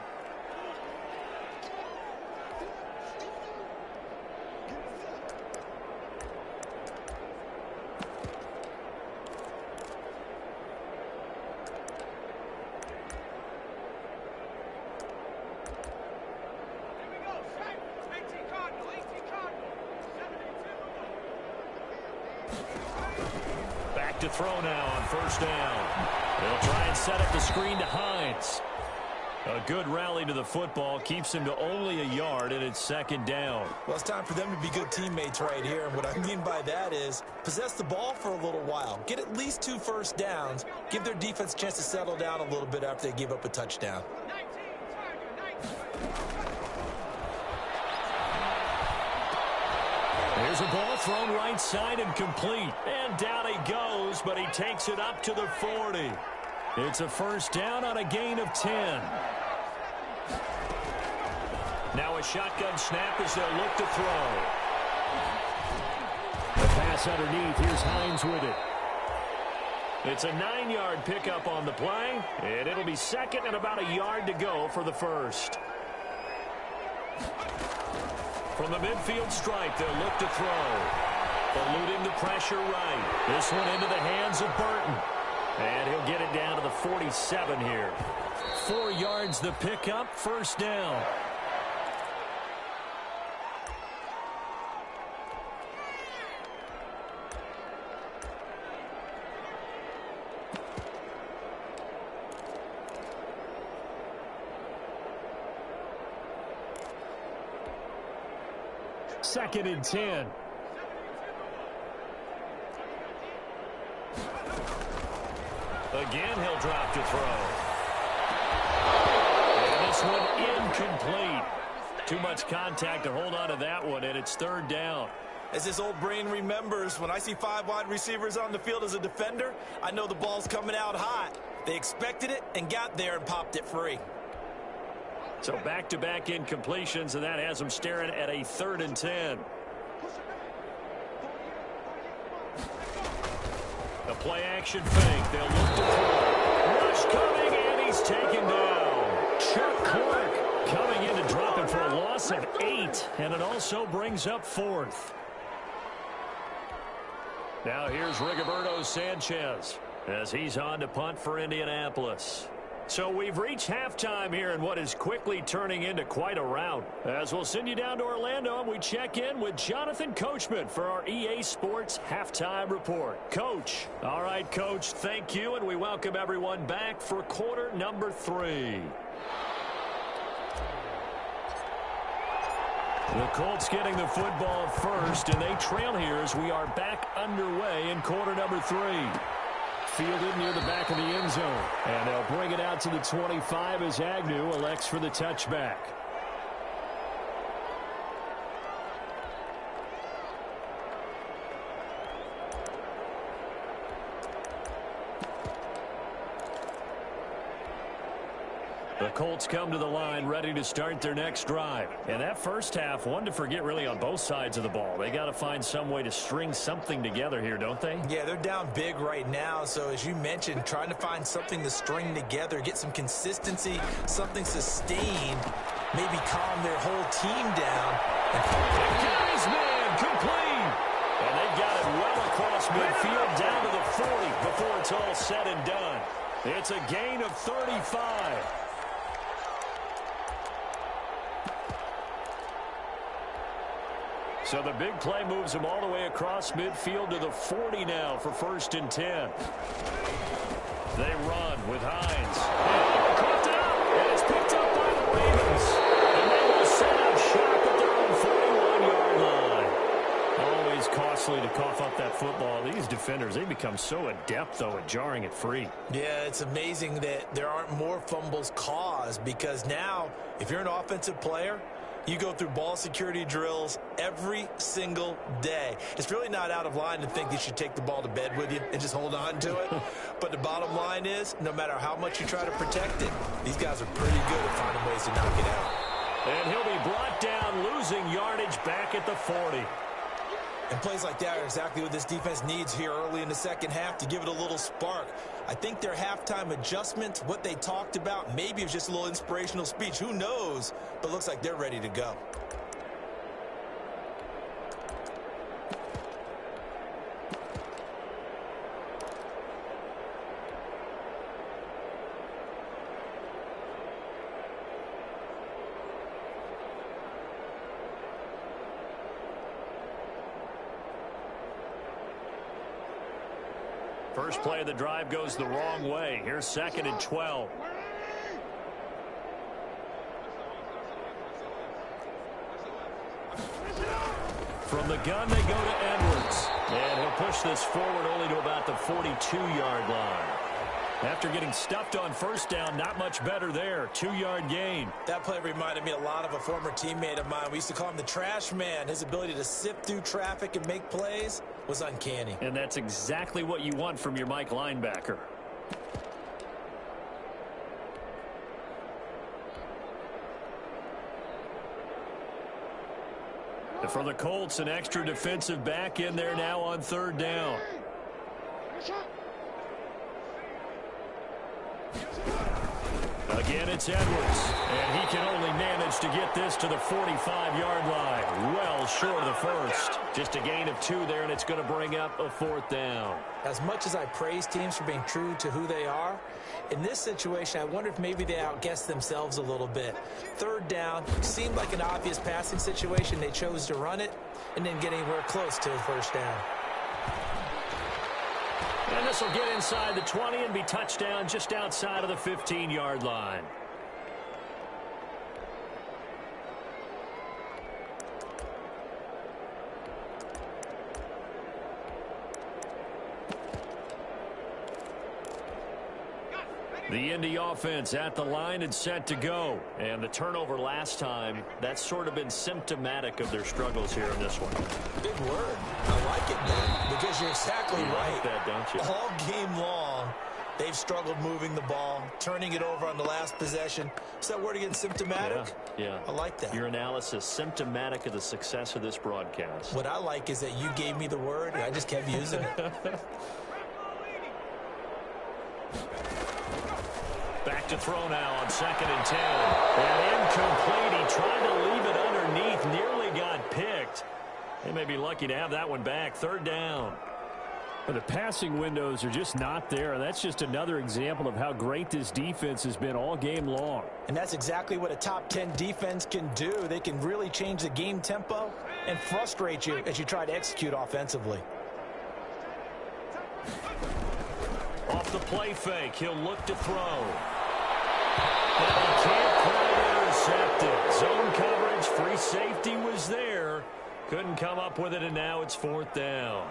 Speaker 2: to throw now on first down. They'll try and set up the screen to Hines. A good rally to the football keeps him to only a yard, and it's second down.
Speaker 3: Well, it's time for them to be good teammates right here. And what I mean by that is possess the ball for a little while. Get at least 2 first downs. Give their defense a chance to settle down a little bit after they give up a touchdown.
Speaker 2: There's a ball thrown right side and complete. And down he goes, but he takes it up to the 40. It's a first down on a gain of 10. Now a shotgun snap as they'll look to throw. The pass underneath. Here's Hines with it. It's a 9-yard pickup on the play, and it'll be second and about a yard to go for the first. From the midfield stripe, they'll look to throw. Eluding the pressure right. This one into the hands of Burton. And he'll get it down to the 47 here. 4 yards the pickup, first down. Second and 10. Again, he'll drop to throw. And this one incomplete. Too much contact to hold on to that one, and it's third down.
Speaker 3: As this old brain remembers, when I see 5 wide receivers on the field as a defender, I know the ball's coming out hot. They expected it and got there and popped it free.
Speaker 2: So back-to-back incompletions, and that has them staring at a 3rd and 10. The play-action fake. They'll look to throw. Rush coming, and he's taken down. Chuck Clark coming in to drop it for a loss of 8, and it also brings up 4th. Now here's Rigoberto Sanchez as he's on to punt for Indianapolis. So we've reached halftime here in what is quickly turning into quite a rout. As we'll send you down to Orlando, and we check in with Jonathan Coachman for our EA Sports Halftime Report. Coach. All right, Coach, thank you, and we welcome everyone back for quarter number 3. The Colts getting the football first, and they trail here as we are back underway in quarter number 3. Fielded near the back of the end zone. And they'll bring it out to the 25 as Agnew elects for the touchback. The Colts come to the line ready to start their next drive. And that first half, one to forget really on both sides of the ball. They got to find some way to string something together here, don't they?
Speaker 3: Yeah, they're down big right now. So as you mentioned, trying to find something to string together, get some consistency, something sustained, maybe calm their whole team down.
Speaker 2: And got his man complete. And they've got it well across midfield down to the 40 before it's all said and done. It's a gain of 35. So the big play moves him all the way across midfield to the 40 now for 1st and 10. They run with Hines. And caught out, and it's picked up by the Ravens. And they will set up shop at their own 41-yard line. Always costly to cough up that football. These defenders, they become so adept, though, at jarring it free.
Speaker 3: Yeah, it's amazing that there aren't more fumbles caused, because now, if you're an offensive player, you go through ball security drills every single day. It's really not out of line to think you should take the ball to bed with you and just hold on to it. But the bottom line is, no matter how much you try to protect it, these guys are pretty good at finding ways to knock it out.
Speaker 2: And he'll be brought down, losing yardage back at the 40.
Speaker 3: And plays like that are exactly what this defense needs here early in the second half to give it a little spark. I think their halftime adjustments, what they talked about, maybe it was just a little inspirational speech. Who knows? But looks like they're ready to go.
Speaker 2: First play of the drive goes the wrong way. Here's 2nd and 12. From the gun, they go to Edwards. And he'll push this forward only to about the 42-yard line. After getting stuffed on first down, not much better there. 2-yard gain.
Speaker 3: That play reminded me a lot of a former teammate of mine. We used to call him the trash man. His ability to sift through traffic and make plays was uncanny.
Speaker 2: And that's exactly what you want from your Mike linebacker. And for the Colts, an extra defensive back in there now on 3rd down. Again, it's Edwards, and he can only manage to get this to the 45-yard line. Well short of the first. Just a gain of 2 there, and it's going to bring up a 4th down.
Speaker 3: As much as I praise teams for being true to who they are, in this situation, I wonder if maybe they outguessed themselves a little bit. 3rd down seemed like an obvious passing situation. They chose to run it and didn't get anywhere close to a 1st down.
Speaker 2: And this will get inside the 20 and be touchdown just outside of the 15-yard line. The Indy offense at the line and set to go. And the turnover last time, that's sort of been symptomatic of their struggles here in this one.
Speaker 3: Big word. I like it, man, because you're exactly right.
Speaker 2: Like that, don't you?
Speaker 3: All game long, they've struggled moving the ball, turning it over on the last possession. Is that word again, symptomatic?
Speaker 2: Yeah.
Speaker 3: I like that.
Speaker 2: Your analysis, symptomatic of the success of this broadcast.
Speaker 3: What I like is that you gave me the word, and I just kept using it.
Speaker 2: Back to throw now on 2nd and 10. And incomplete. He tried to leave it underneath. Nearly got picked. They may be lucky to have that one back. 3rd down.
Speaker 4: But the passing windows are just not there. That's just another example of how great this defense has been all game long.
Speaker 3: And that's exactly what a top 10 defense can do. They can really change the game tempo and frustrate you as you try to execute offensively.
Speaker 2: Off the play fake, he'll look to throw. And he can't quite intercept it. Zone coverage, free safety was there. Couldn't come up with it, and now it's 4th down.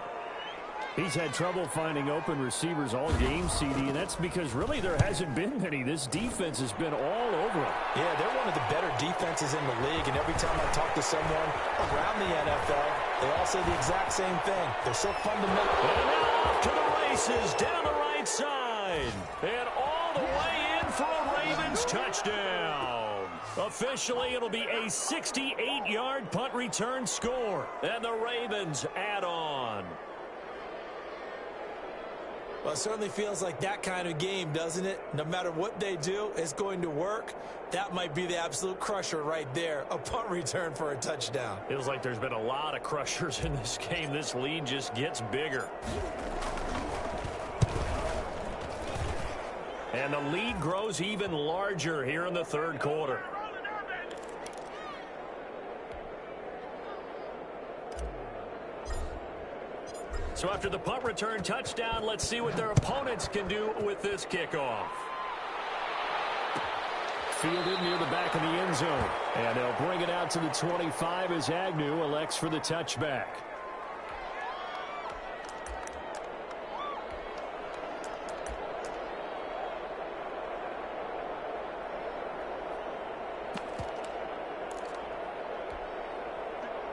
Speaker 4: He's had trouble finding open receivers all game, CD, and that's because really there hasn't been many. This defense has been all over him.
Speaker 3: Yeah, they're one of the better defenses in the league, and every time I talk to someone around the NFL, they all say the exact same thing. They're so fundamental.
Speaker 2: And now off to the races down the right side. And all the way in for a Ravens touchdown. Officially, it'll be a 68-yard punt return score. And the Ravens add on.
Speaker 3: Well, it certainly feels like that kind of game, doesn't it? No matter what they do, it's going to work. That might be the absolute crusher right there. A punt return for a touchdown.
Speaker 2: Feels like there's been a lot of crushers in this game. This lead just gets bigger. And the lead grows even larger here in the 3rd quarter. So after the punt return touchdown, let's see what their opponents can do with this kickoff.
Speaker 4: Fielded near the back of the end zone. And they'll bring it out to the 25 as Agnew elects for the touchback.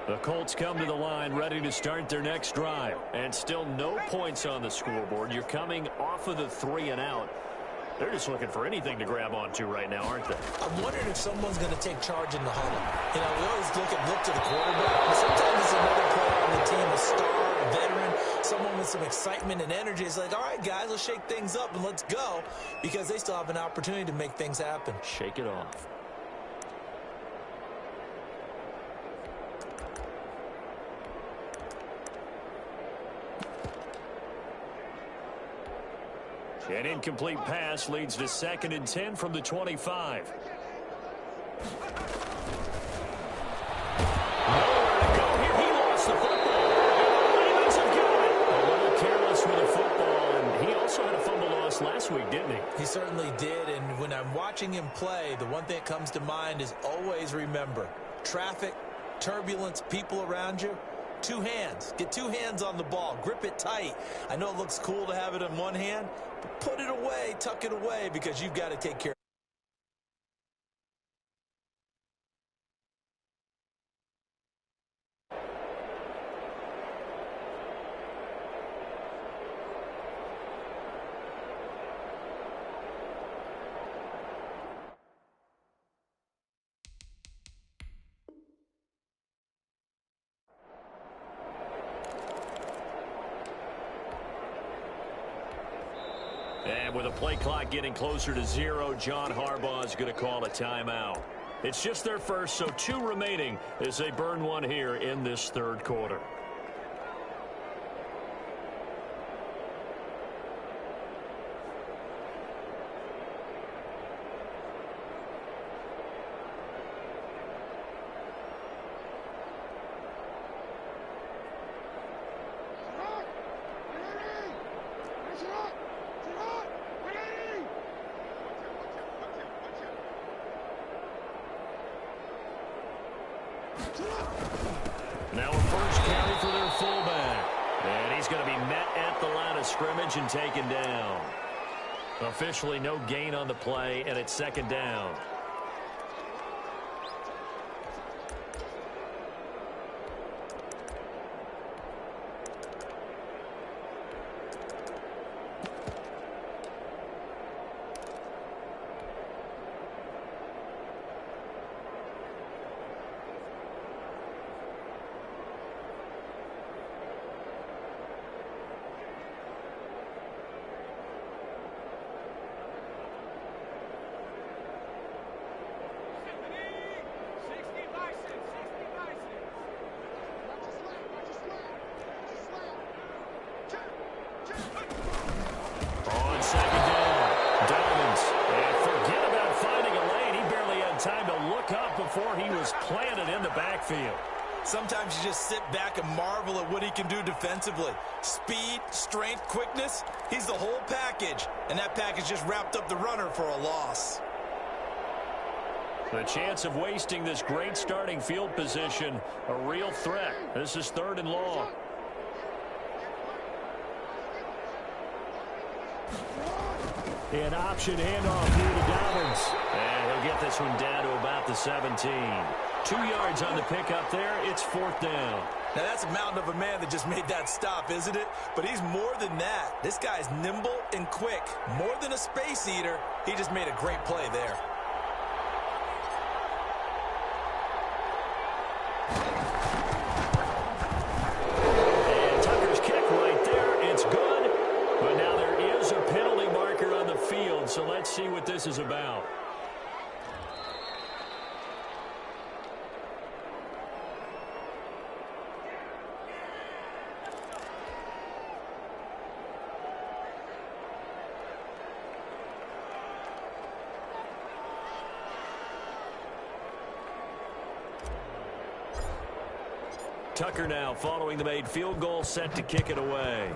Speaker 2: The Colts come to the line ready to start their next drive. And still no points on the scoreboard. You're coming off of the 3 and out. They're just looking for anything to grab onto right now, aren't they?
Speaker 3: I'm wondering if someone's going to take charge in the huddle. You know, we always look to the quarterback, but sometimes it's another player on the team, a star, a veteran, someone with some excitement and energy. It's like, all right, guys, let's shake things up and let's go, because they still have an opportunity to make things happen.
Speaker 2: Shake it off. An incomplete pass leads to 2nd and 10 from the 25. Nowhere to go here. He lost the football. And the Ravens have got it. A little careless with the football, and he
Speaker 3: certainly did, and when I'm watching him play, the one thing that comes to mind is always remember, traffic, turbulence, people around you, two hands. Get two hands on the ball. Grip it tight. I know it looks cool to have it in one hand, but put it away, tuck it away, because you've got to take care of it.
Speaker 2: And with a play clock getting closer to 0, John Harbaugh is going to call a timeout. It's just their first, so 2 remaining as they burn one here in this third quarter. Now a first carry for their fullback. And he's going to be met at the line of scrimmage and taken down. Officially no gain on the play, and it's second down. On second down, Diamonds. And forget about finding a lane. He barely had time to look up before he was planted in the backfield.
Speaker 3: Sometimes you just sit back and marvel at what he can do defensively. Speed, strength, quickness, he's the whole package. And that package just wrapped up the runner for a loss.
Speaker 2: The chance of wasting this great starting field position, a real threat. This is 3rd and long.
Speaker 4: An option handoff here to Dobbins.
Speaker 2: And he'll get this one down to about the 17. 2 yards on the pickup there. It's 4th down.
Speaker 3: Now that's a mountain of a man that just made that stop, isn't it? But he's more than that. This guy's nimble and quick. More than a space eater. He just made a great play there.
Speaker 2: And Tucker's kick right there. It's good. But now there is a penalty marker on the field, so let's see what this is about. Tucker now following the made field goal, set to kick it away.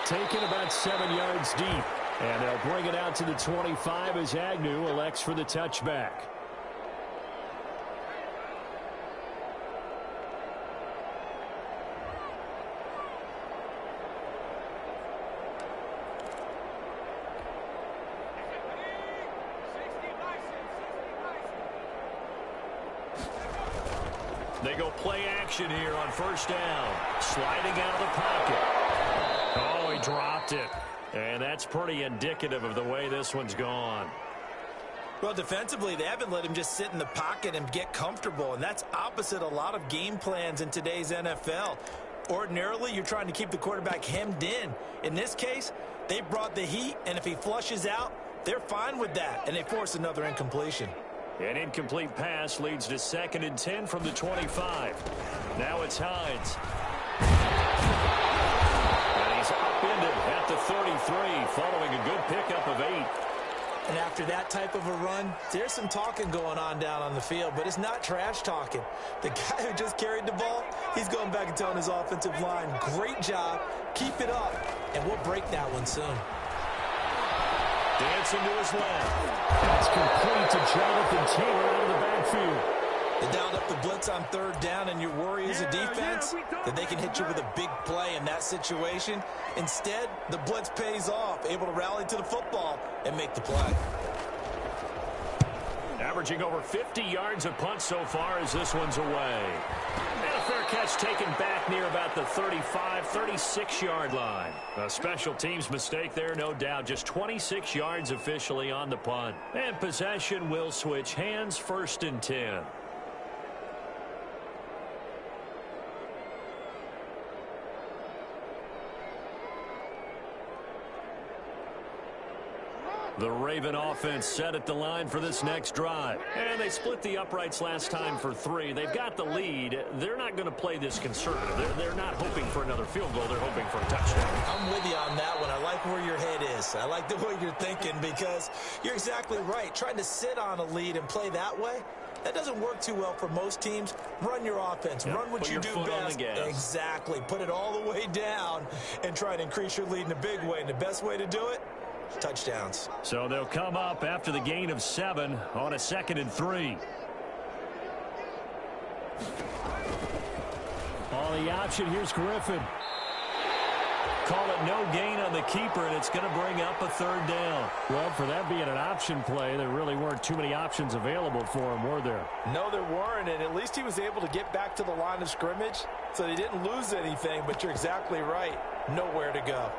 Speaker 4: Taken about 7 yards deep. And they'll bring it out to the 25 as Agnew elects for the touchback.
Speaker 2: They go play action here on first down. Sliding out of the pocket. Oh, he dropped it. And that's pretty indicative of the way this one's gone.
Speaker 3: Well, defensively, they haven't let him just sit in the pocket and get comfortable, and that's opposite a lot of game plans in today's NFL. Ordinarily, you're trying to keep the quarterback hemmed in. In this case, they brought the heat, and if he flushes out, they're fine with that, and they force another incompletion.
Speaker 2: An incomplete pass leads to 2nd and 10 from the 25. Now it's Hines. And he's upended at the 33 following a good pickup of 8.
Speaker 3: And after that type of a run, there's some talking going on down on the field, but it's not trash talking. The guy who just carried the ball, he's going back and telling his offensive line, great job, keep it up. and we'll break that one soon.
Speaker 2: Dancing to his left.
Speaker 4: That's complete to Jonathan Taylor out of the backfield.
Speaker 3: They dialed up the blitz on third down, and your worry as a defense that they can hit you with a big play in that situation. Instead, the blitz pays off, able to rally to the football and make the play.
Speaker 2: Averaging over 50 yards a punt so far as this one's away. And a fair catch taken back near about the 35, 36-yard line. A special teams mistake there, no doubt. Just 26 yards officially on the punt. And possession will switch hands, 1st and 10. The Raven offense set at the line for this next drive. And they split the uprights last time for 3. They've got the lead. They're not going to play this conservative. They're not hoping for another field goal. They're hoping for a touchdown.
Speaker 3: I'm with you on that one. I like where your head is. I like the way you're thinking because you're exactly right. Trying to sit on a lead and play that way, that doesn't work too well for most teams. Run your offense. Run what you do best. Exactly. Put it all the way down and try to increase your lead in a big way. And the best way to do it, touchdowns.
Speaker 2: So they'll come up after the gain of 7 on a 2nd and 3.
Speaker 4: On the option, here's Griffin.
Speaker 2: Call it no gain on the keeper, and it's going to bring up a 3rd down.
Speaker 4: Well, for that being an option play, there really weren't too many options available for him, were there?
Speaker 3: No, there weren't, and at least he was able to get back to the line of scrimmage, so they didn't lose anything, but you're exactly right. Nowhere to go.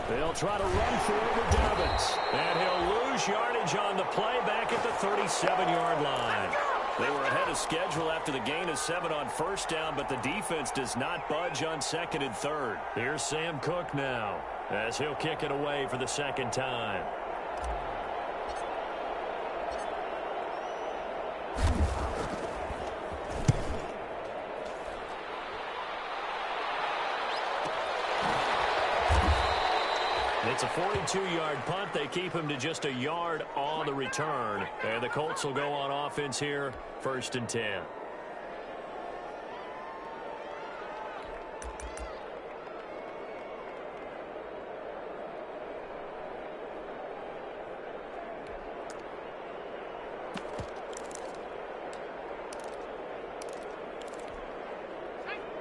Speaker 2: They'll try to run for it with Dobbins. And he'll lose yardage on the play back at the 37-yard line. They were ahead of schedule after the gain of 7 on 1st down, but the defense does not budge on 2nd and 3rd. Here's Sam Cook now as he'll kick it away for the 2nd time. It's a 42-yard punt. They keep him to just a yard on the return. And the Colts will go on offense here, 1st and 10.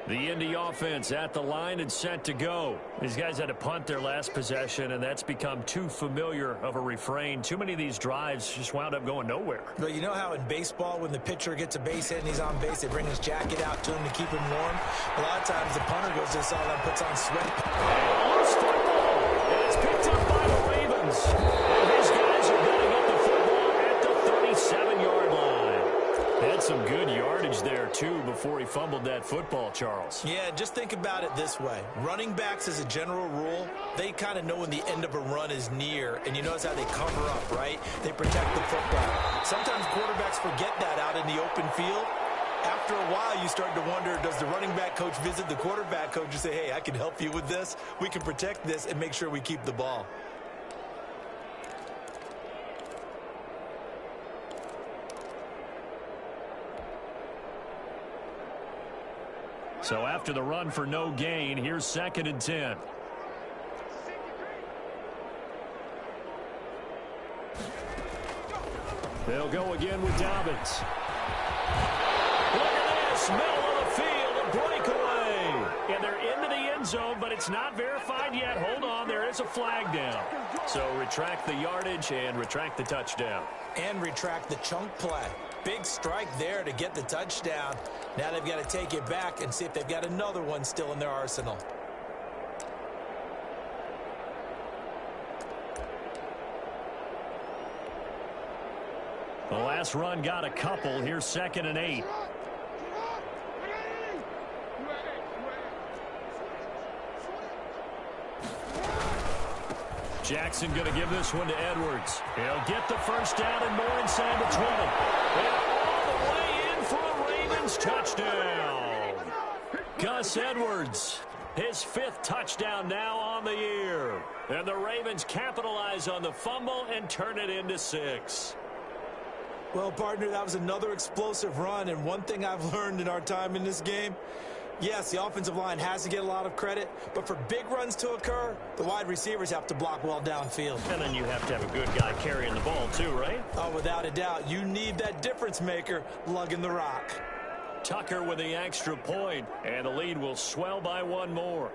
Speaker 2: The Indy offense at the line and set to go. These guys had to punt their last possession, and that's become too familiar of a refrain. Too many of these drives just wound up going nowhere.
Speaker 3: But you know how in baseball, when the pitcher gets a base hit and he's on base, they bring his jacket out to him to keep him warm? A lot of times the punter goes to the sideline, puts on sweat.
Speaker 2: Loose football, and it's picked up by the Ravens. And his guys are getting up the football at the 37-yard line. Had some good yardage there, too, before he fumbled that football, Charles.
Speaker 3: Yeah, just think about it this way. Running backs, as a general rule, they kind of know when the end of a run is near, and you notice how they cover up, right? They protect the football. Sometimes quarterbacks forget that out in the open field. After a while, you start to wonder, does the running back coach visit the quarterback coach and say, hey, I can help you with this. We can protect this and make sure we keep the ball.
Speaker 2: So after the run for no gain, here's 2nd and 10. They'll go again with Dobbins. Look at this, middle of the field, a breakaway. And they're into the end zone, but it's not verified yet. Hold on, there is a flag down. So retract the yardage and retract the touchdown.
Speaker 3: And retract the chunk play. Big strike there to get the touchdown. Now they've got to take it back and see if they've got another one still in their arsenal.
Speaker 2: The last run got a couple. Here's 2nd and 8. Jackson going to give this one to Edwards. He'll get the 1st down and more inside the 20. And Edwards, touchdown. Gus Edwards, his 5th touchdown now on the year. And the Ravens capitalize on the fumble and turn it into 6.
Speaker 3: Well, partner, that was another explosive run, and one thing I've learned in our time in this game, yes, the offensive line has to get a lot of credit, but for big runs to occur, the wide receivers have to block well downfield.
Speaker 2: And then you have to have a good guy carrying the ball too, right?
Speaker 3: Oh, without a doubt. You need that difference maker lugging the rock.
Speaker 2: Tucker with the extra point, and the lead will swell by 1 more.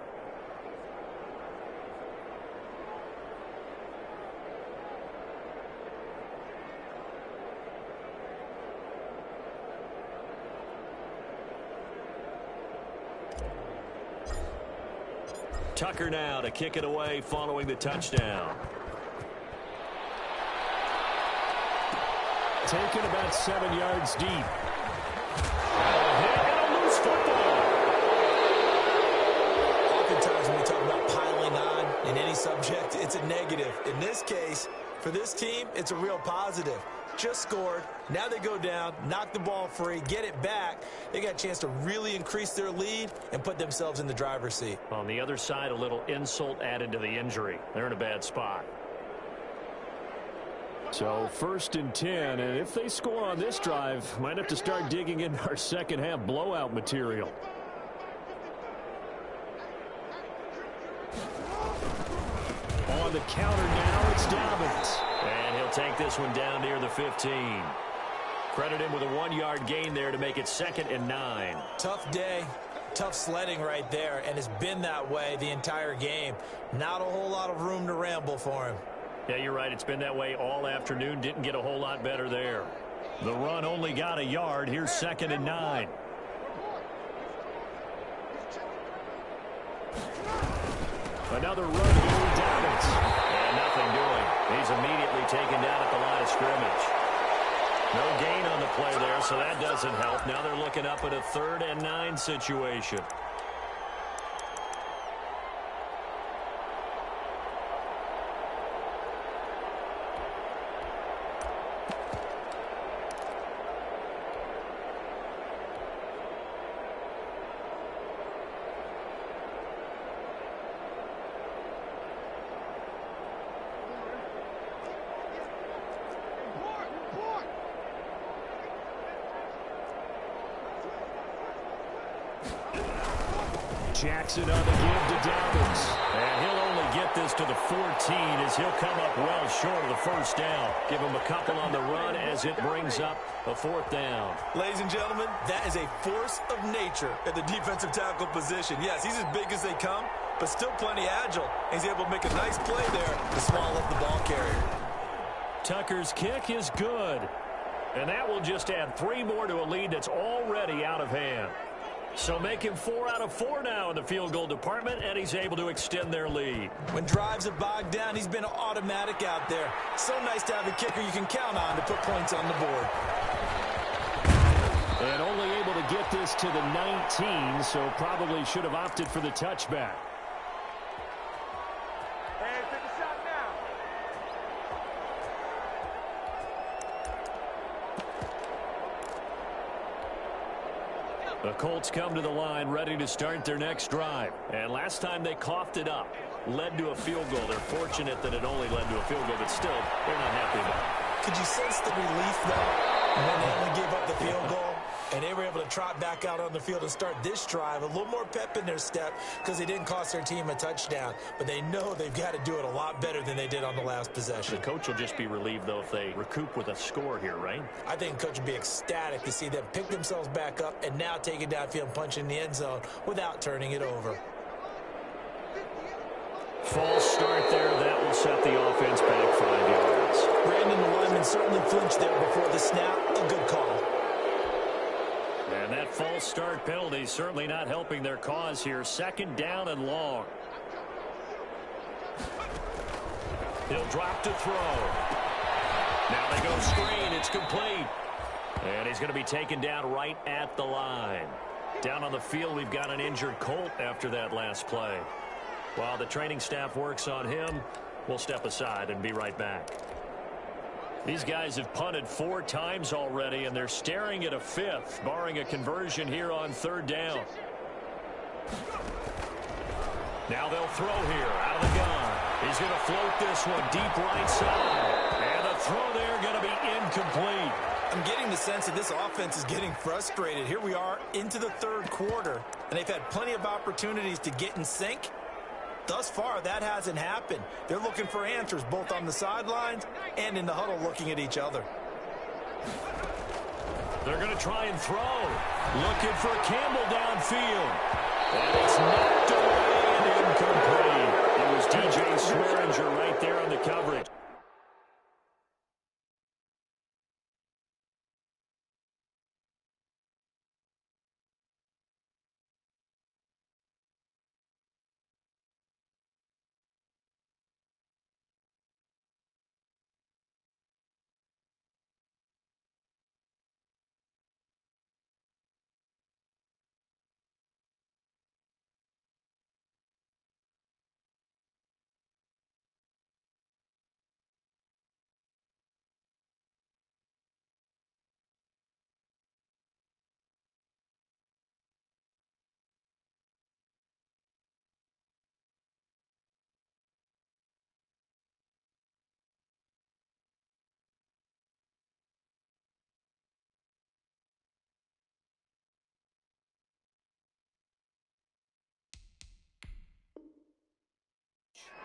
Speaker 2: Tucker now to kick it away following the touchdown.
Speaker 4: Taken about 7 yards deep.
Speaker 2: And a loose football.
Speaker 3: Oftentimes when we talk about piling on in any subject, it's a negative. In this case, for this team, it's a real positive. Just scored. Now they go down, knock the ball free, get it back. They got a chance to really increase their lead and put themselves in the driver's seat.
Speaker 2: On the other side, a little insult added to the injury. They're in a bad spot.
Speaker 4: So 1st and 10, and if they score on this drive, might have to start digging in our second half blowout material. On the counter now, it's Dobbins.
Speaker 2: And he'll take this one down near the 15. Credit him with a 1-yard gain there to make it 2nd and 9.
Speaker 3: Tough day, tough sledding right there, and it's been that way the entire game. Not a whole lot of room to ramble for him.
Speaker 2: Yeah, you're right. It's been that way all afternoon. Didn't get a whole lot better there. The run only got a yard. Here's 2nd and 9.
Speaker 4: Another run here, Dobbins.
Speaker 2: And nothing doing. He's immediately taken down at the line of scrimmage. No gain on the play there, so that doesn't help. Now they're looking up at a 3rd and 9 situation.
Speaker 4: Jackson on the give to Dobbins.
Speaker 2: And he'll only get this to the 14 as he'll come up well short of the 1st down. Give him a couple on the run as it brings up a 4th down.
Speaker 3: Ladies and gentlemen, that is a force of nature at the defensive tackle position. Yes, he's as big as they come, but still plenty agile. He's able to make a nice play there to swallow up the ball carrier.
Speaker 2: Tucker's kick is good. And that will just add 3 more to a lead that's already out of hand. So make him 4 out of 4 now in the field goal department, and he's able to extend their lead.
Speaker 3: When drives have bogged down, he's been automatic out there. So nice to have a kicker you can count on to put points on the board.
Speaker 4: And only able to get this to the 19, so probably should have opted for the touchback.
Speaker 2: The Colts come to the line ready to start their next drive. And last time they coughed it up, led to a field goal. They're fortunate that it only led to a field goal, but still, they're not happy about it.
Speaker 3: Could you sense the relief, though, when they only gave up the field goal? And they were able to trot back out on the field and start this drive. A little more pep in their step because they didn't cost their team a touchdown. But they know they've got to do it a lot better than they did on the last possession.
Speaker 2: The coach will just be relieved, though, if they recoup with a score here, right?
Speaker 3: I think the coach would be ecstatic to see them pick themselves back up and now take it downfield and punch in the end zone without turning it over.
Speaker 2: False start there. That will set the offense back 5 yards.
Speaker 3: Brandon, the lineman certainly flinched there before the snap. A good call.
Speaker 2: And that false start penalty certainly not helping their cause here. 2nd down and long. He'll drop to throw. Now they go screen. It's complete. And he's going to be taken down right at the line. Down on the field, we've got an injured Colt after that last play. While the training staff works on him, we'll step aside and be right back.
Speaker 4: These guys have punted 4 times already, and they're staring at a 5th, barring a conversion here on 3rd down. Now they'll throw here out of the gun. He's going to float this one deep right side. And the throw there going to be incomplete.
Speaker 3: I'm getting the sense that this offense is getting frustrated. Here we are into the 3rd quarter, and they've had plenty of opportunities to get in sync. Thus far, that hasn't happened. They're looking for answers both on the sidelines and in the huddle looking at each other.
Speaker 4: They're going to try and throw. Looking for Campbell downfield. And it's knocked away and incomplete. It was DJ Swearinger right there on the coverage.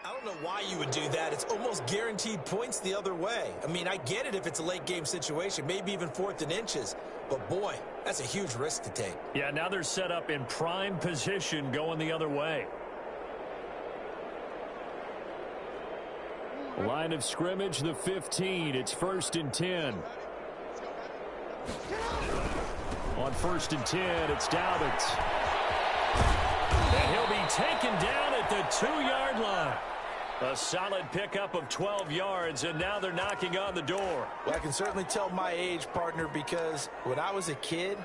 Speaker 3: I don't know why you would do that. It's almost guaranteed points the other way. I mean, I get it if it's a late game situation, maybe even 4th and inches. But, boy, that's a huge risk to take.
Speaker 4: Yeah, now they're set up in prime position going the other way. Line of scrimmage, the 15. It's 1st and 10. On 1st and 10, it's Dobbins. And he'll be taken down at the 2-yard line. A solid pickup of 12 yards, and now they're knocking on the door.
Speaker 3: Well, I can certainly tell my age, partner, because when I was a kid,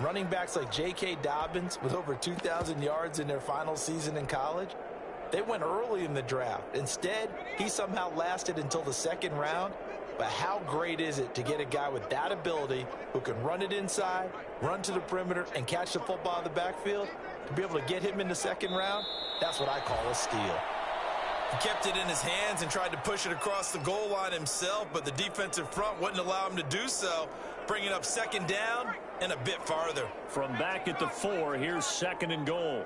Speaker 3: running backs like J.K. Dobbins with over 2,000 yards in their final season in college, they went early in the draft. Instead, he somehow lasted until the 2nd round. But how great is it to get a guy with that ability who can run it inside, run to the perimeter, and catch the football in the backfield? To be able to get him in the 2nd round, that's what I call a steal. He kept it in his hands and tried to push it across the goal line himself, but the defensive front wouldn't allow him to do so, bringing up 2nd down and a bit farther.
Speaker 4: From back at the 4, here's 2nd and goal.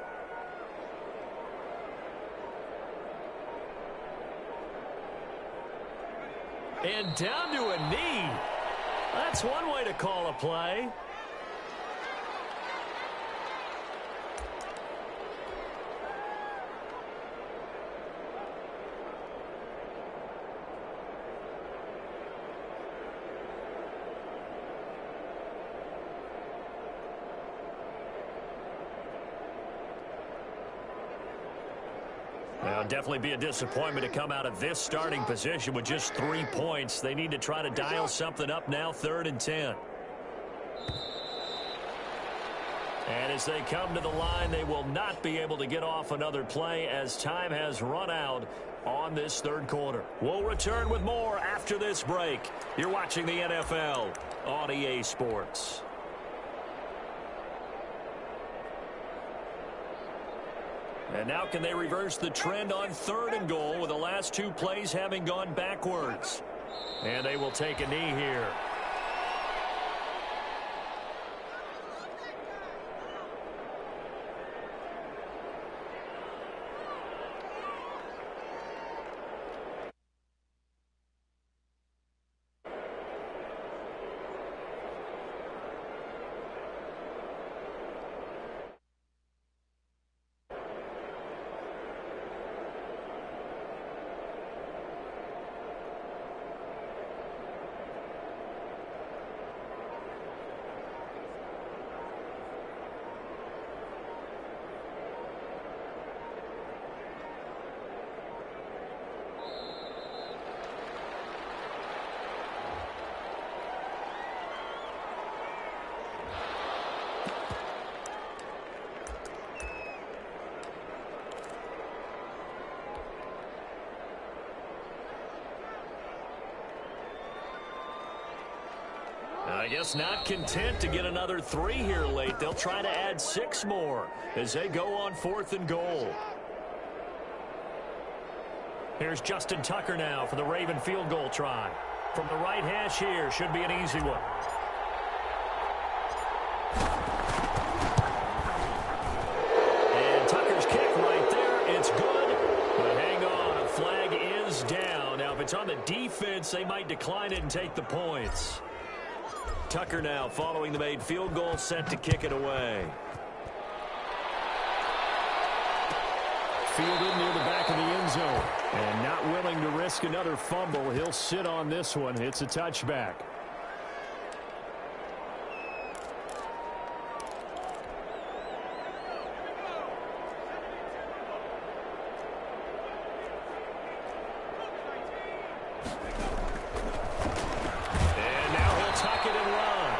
Speaker 4: And down to a knee. That's one way to call a play. Well, definitely be a disappointment to come out of this starting position with just 3 points. They need to try to dial something up now, 3rd and 10. And as they come to the line, they will not be able to get off another play as time has run out on this 3rd quarter. We'll return with more after this break. You're watching the NFL on EA Sports. And now can they reverse the trend on 3rd and goal with the last 2 plays having gone backwards? And they will take a knee here. I guess not content to get another 3 here late. They'll try to add 6 more as they go on 4th and goal. Here's Justin Tucker now for the Raven field goal try. From the right hash here, should be an easy one. And Tucker's kick right there. It's good. But hang on, a flag is down. Now, if it's on the defense, they might decline it and take the points. Tucker now following the made field goal, set to kick it away. Fielded near the back of the end zone. And not willing to risk another fumble. He'll sit on this one. It's a touchback. And now he'll tuck it and run.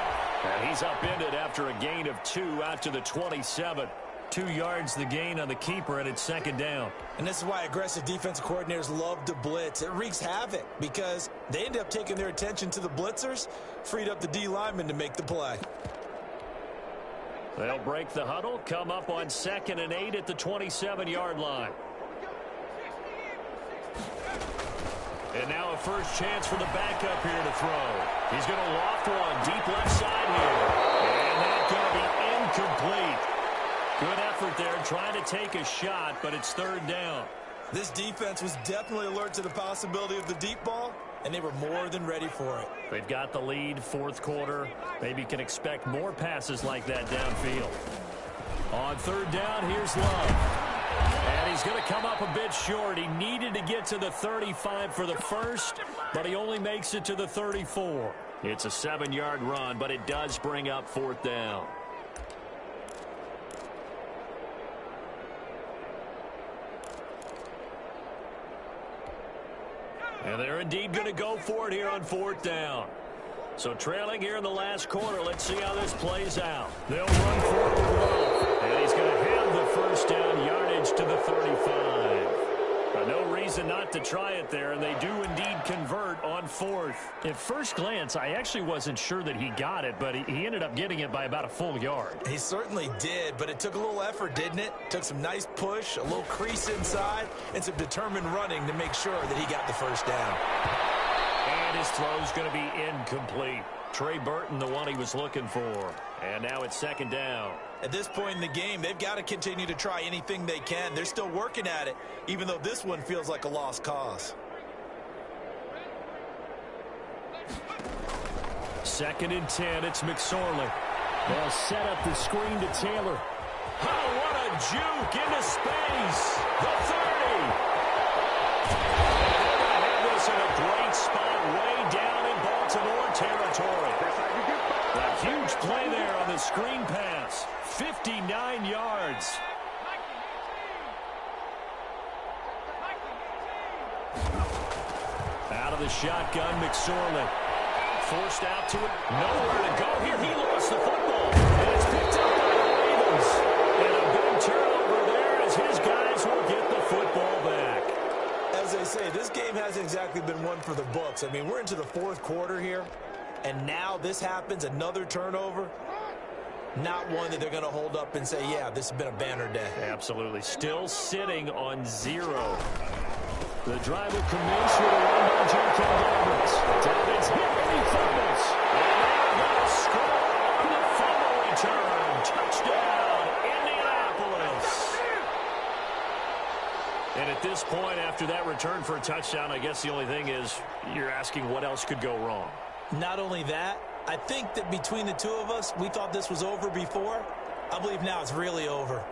Speaker 4: And he's upended after a gain of 2 out to the 27. 2 yards the gain on the keeper, and it's 2nd down.
Speaker 3: And this is why aggressive defensive coordinators love to blitz. It wreaks havoc because they end up taking their attention to the blitzers, freed up the D lineman to make the play.
Speaker 4: They'll break the huddle, come up on 2nd and 8 at the 27-yard line. And now a first chance for the backup here to throw. He's going to loft one deep left side here. And that's going to be incomplete. Good effort there, trying to take a shot, but it's 3rd down.
Speaker 3: This defense was definitely alert to the possibility of the deep ball, and they were more than ready for it.
Speaker 4: They've got the lead, 4th quarter. Maybe can expect more passes like that downfield. On 3rd down, here's Love. And he's going to come up a bit short. He needed to get to the 35 for the first, but he only makes it to the 34. It's a 7-yard run, but it does bring up 4th down. And they're indeed going to go for it here on 4th down. So trailing here in the last quarter, let's see how this plays out. They'll run for it with Love. And he's going to have the first down, yardage to the 35. No reason not to try it there, and they do indeed convert on 4th. At first glance, I actually wasn't sure that he got it, but he ended up getting it by about a full yard.
Speaker 3: He certainly did, but it took a little effort, didn't it? Took some nice push, a little crease inside, and some determined running to make sure that he got the first down.
Speaker 4: And his throw's going to be incomplete. Trey Burton, the one he was looking for. And now it's 2nd down.
Speaker 3: At this point in the game, they've got to continue to try anything they can. They're still working at it, even though this one feels like a lost cause.
Speaker 4: 2nd and 10, it's McSorley. They'll set up the screen to Taylor. Oh, what a juke into space. The 30. They're going to have this in a great spot way down in Baltimore territory. A huge play there on the screen pass. 59 yards. Out of the shotgun, McSorley. Forced out to it. Nowhere to go here. He lost the football. And it's picked up by the Ravens. And a big turnover there as his guys will get the football back.
Speaker 3: As they say, this game hasn't exactly been one for the books. I mean, we're into the 4th quarter here. And now this happens, another turnover. Not one that they're going to hold up and say, yeah, this has been a banner day.
Speaker 4: Absolutely. Still sitting on 0. The drive will commence with a run by J.K. Dobbins. Dobbins hit and he fumbles. And they're going to score on the fumble return. Touchdown, Indianapolis. And at this point, after that return for a touchdown, I guess the only thing is you're asking what else could go wrong.
Speaker 3: Not only that, I think that between the two of us, we thought this was over before. I believe now it's really over.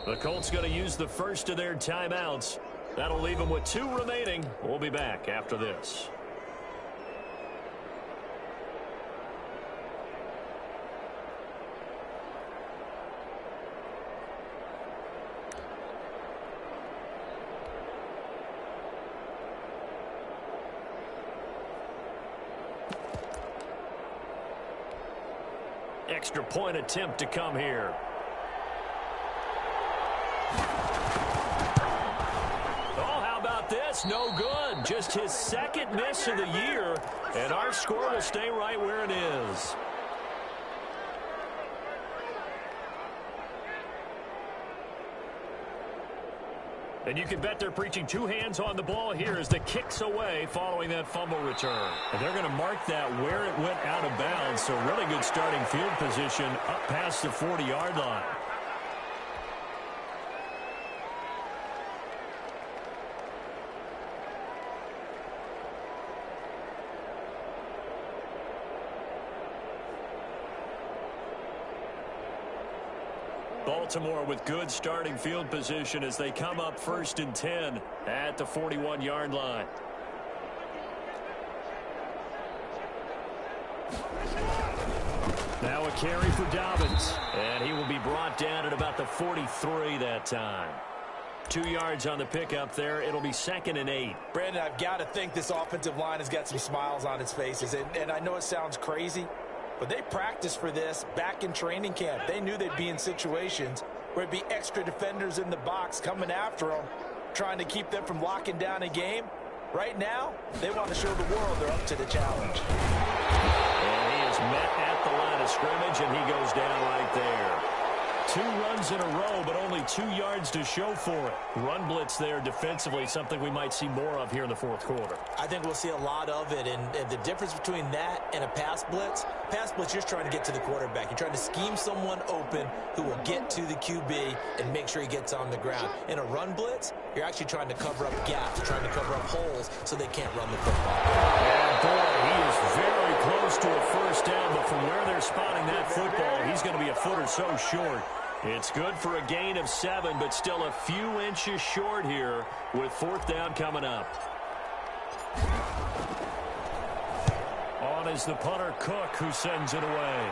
Speaker 4: The Colts going to use the first of their timeouts. That'll leave them with 2 remaining. We'll be back after this. Extra point attempt to come here. Oh, how about this? No good. Just his second miss of the year, and our score will stay right where it is. And you can bet they're preaching 2 hands on the ball here as the kick's away following that fumble return. And they're going to mark that where it went out of bounds. So really good starting field position up past the 40-yard line. Baltimore with good starting field position as they come up 1st and 10 at the 41-yard line. Now a carry for Dobbins, and he will be brought down at about the 43 that time. 2 yards on the pickup there. It'll be 2nd and 8.
Speaker 3: Brandon, I've got to think this offensive line has got some smiles on its faces, and I know it sounds crazy, but they practiced for this back in training camp. They knew they'd be in situations where it'd be extra defenders in the box coming after them, trying to keep them from locking down a game. Right now, they want to show the world they're up to the challenge.
Speaker 4: And he is met at the line of scrimmage, and he goes down right there. 2 runs in a row, but only 2 yards to show for it. Run blitz there defensively, something we might see more of here in the 4th quarter.
Speaker 3: I think we'll see a lot of it, and the difference between that and a pass blitz, you're trying to get to the quarterback. You're trying to scheme someone open who will get to the QB and make sure he gets on the ground. In a run blitz, you're actually trying to cover up gaps, trying to cover up holes so they can't run the football.
Speaker 4: And boy, he is very close to a 1st down, but from where they're spotting that football, he's going to be a foot or so short. It's good for a gain of 7, but still a few inches short here with 4th down coming up. On is the punter, Cook, who sends it away.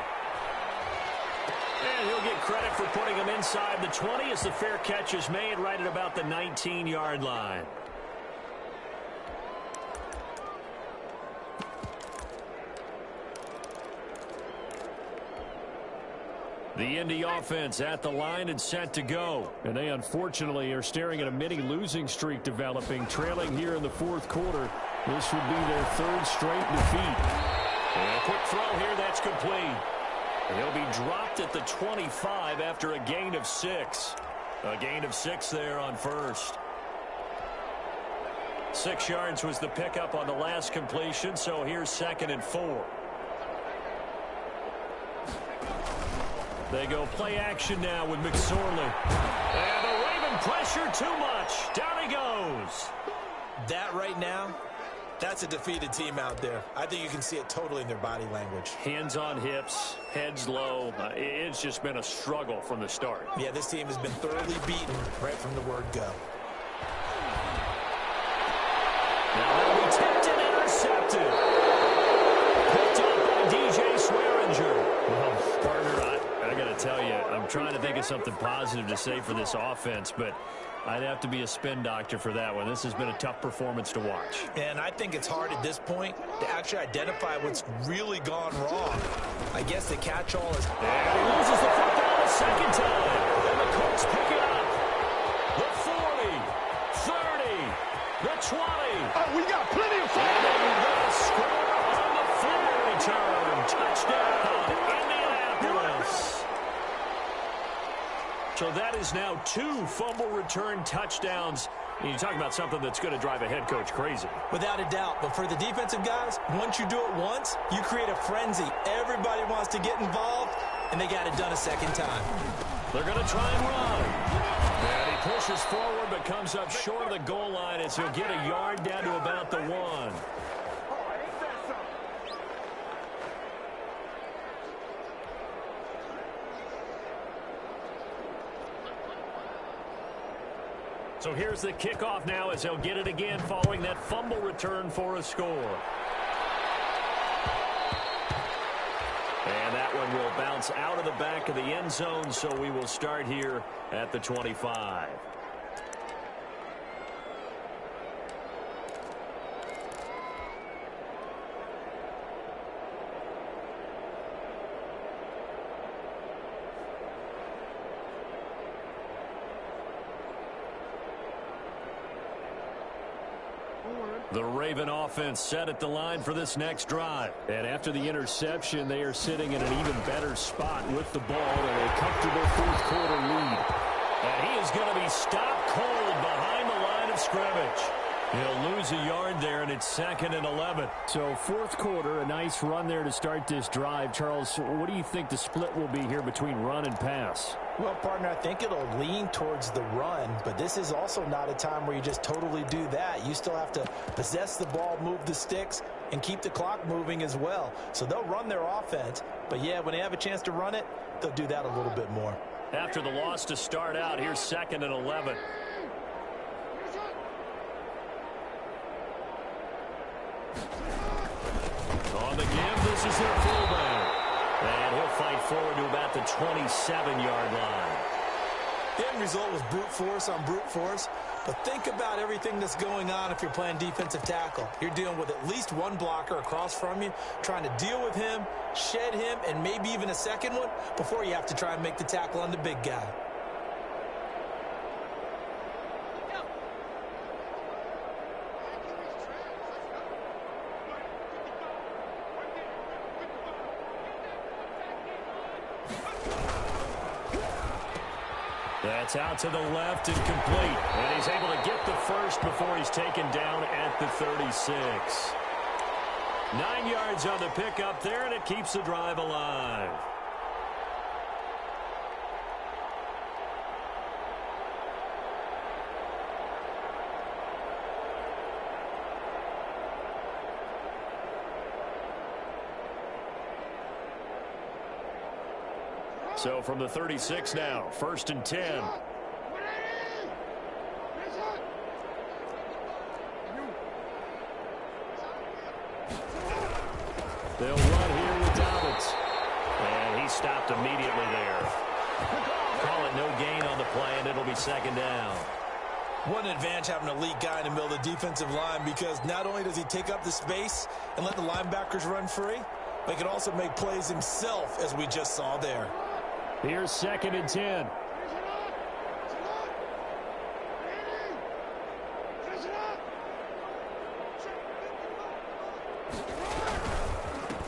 Speaker 4: And he'll get credit for putting him inside the 20 as the fair catch is made right at about the 19-yard line. The Indy offense at the line and set to go. And they unfortunately are staring at a mini losing streak developing, trailing here in the 4th quarter. This would be their 3rd straight defeat. And a quick throw here, that's complete. And he'll be dropped at the 25 after a gain of 6. A gain of 6 there on 1st. 6 yards was the pickup on the last completion, so here's 2nd and 4. They go play action now with McSorley. And the Raven pressure too much. Down he goes.
Speaker 3: That right now, that's a defeated team out there. I think you can see it totally in their body language.
Speaker 4: Hands on hips, heads low. It's just been a struggle from the start.
Speaker 3: Yeah, this team has been thoroughly beaten right from the word go.
Speaker 4: Now that'll be tipped and intercepted. Picked up by DJ Swearinger. Well, partner, I got to tell you, I'm trying to think of something positive to say for this offense, but I'd have to be a spin doctor for that one. This has been a tough performance to watch.
Speaker 3: And I think it's hard at this point to actually identify what's really gone wrong. I guess the catch-all is...
Speaker 4: And he loses the football a 2nd time. And the Colts pick it up. The 40, 30, the 20.
Speaker 5: Oh, we got plenty of fun.
Speaker 4: And the score on the field return. Touchdown, Indianapolis. So that is now 2 fumble return touchdowns. And you talk about something that's going to drive a head coach crazy.
Speaker 3: Without a doubt. But for the defensive guys, once you do it once, you create a frenzy. Everybody wants to get involved, and they got it done a 2nd time.
Speaker 4: They're going to try and run. And he pushes forward but comes up short of the goal line as he'll get a yard down to about the 1. So here's the kickoff now as they'll get it again following that fumble return for a score. And that one will bounce out of the back of the end zone, so we will start here at the 25. The Raven offense set at the line for this next drive. And after the interception, they are sitting in an even better spot with the ball and a comfortable fourth-quarter lead. And he is going to be stopped cold behind the line of scrimmage. He'll lose a yard there, and it's 2nd and 11. So fourth quarter, a nice run there to start this drive. Charles, what do you think the split will be here between run and pass?
Speaker 3: Well, partner, I think it'll lean towards the run, but this is also not a time where you just totally do that. You still have to possess the ball, move the sticks, and keep the clock moving as well. So they'll run their offense, but yeah, when they have a chance to run it, they'll do that a little bit more.
Speaker 4: After the loss to start out, here's 2nd and 11. On the give, this is their fullback. And he'll fight forward to about the 27-yard line.
Speaker 3: The end result was brute force on brute force. But think about everything that's going on if you're playing defensive tackle. You're dealing with at least one blocker across from you, trying to deal with him, shed him, and maybe even a second one before you have to try and make the tackle on the big guy.
Speaker 4: That's out to the left and complete. And he's able to get the first before he's taken down at the 36. 9 yards on the pickup there, and it keeps the drive alive. So from the 36 now, 1st and 10. They'll run here with Dobbins. And he stopped immediately there. Call it no gain on the play, and it'll be 2nd down.
Speaker 3: What an advantage having an elite guy in the middle of the defensive line, because not only does he take up the space and let the linebackers run free, but he can also make plays himself, as we just saw there.
Speaker 4: Here's 2nd and 10.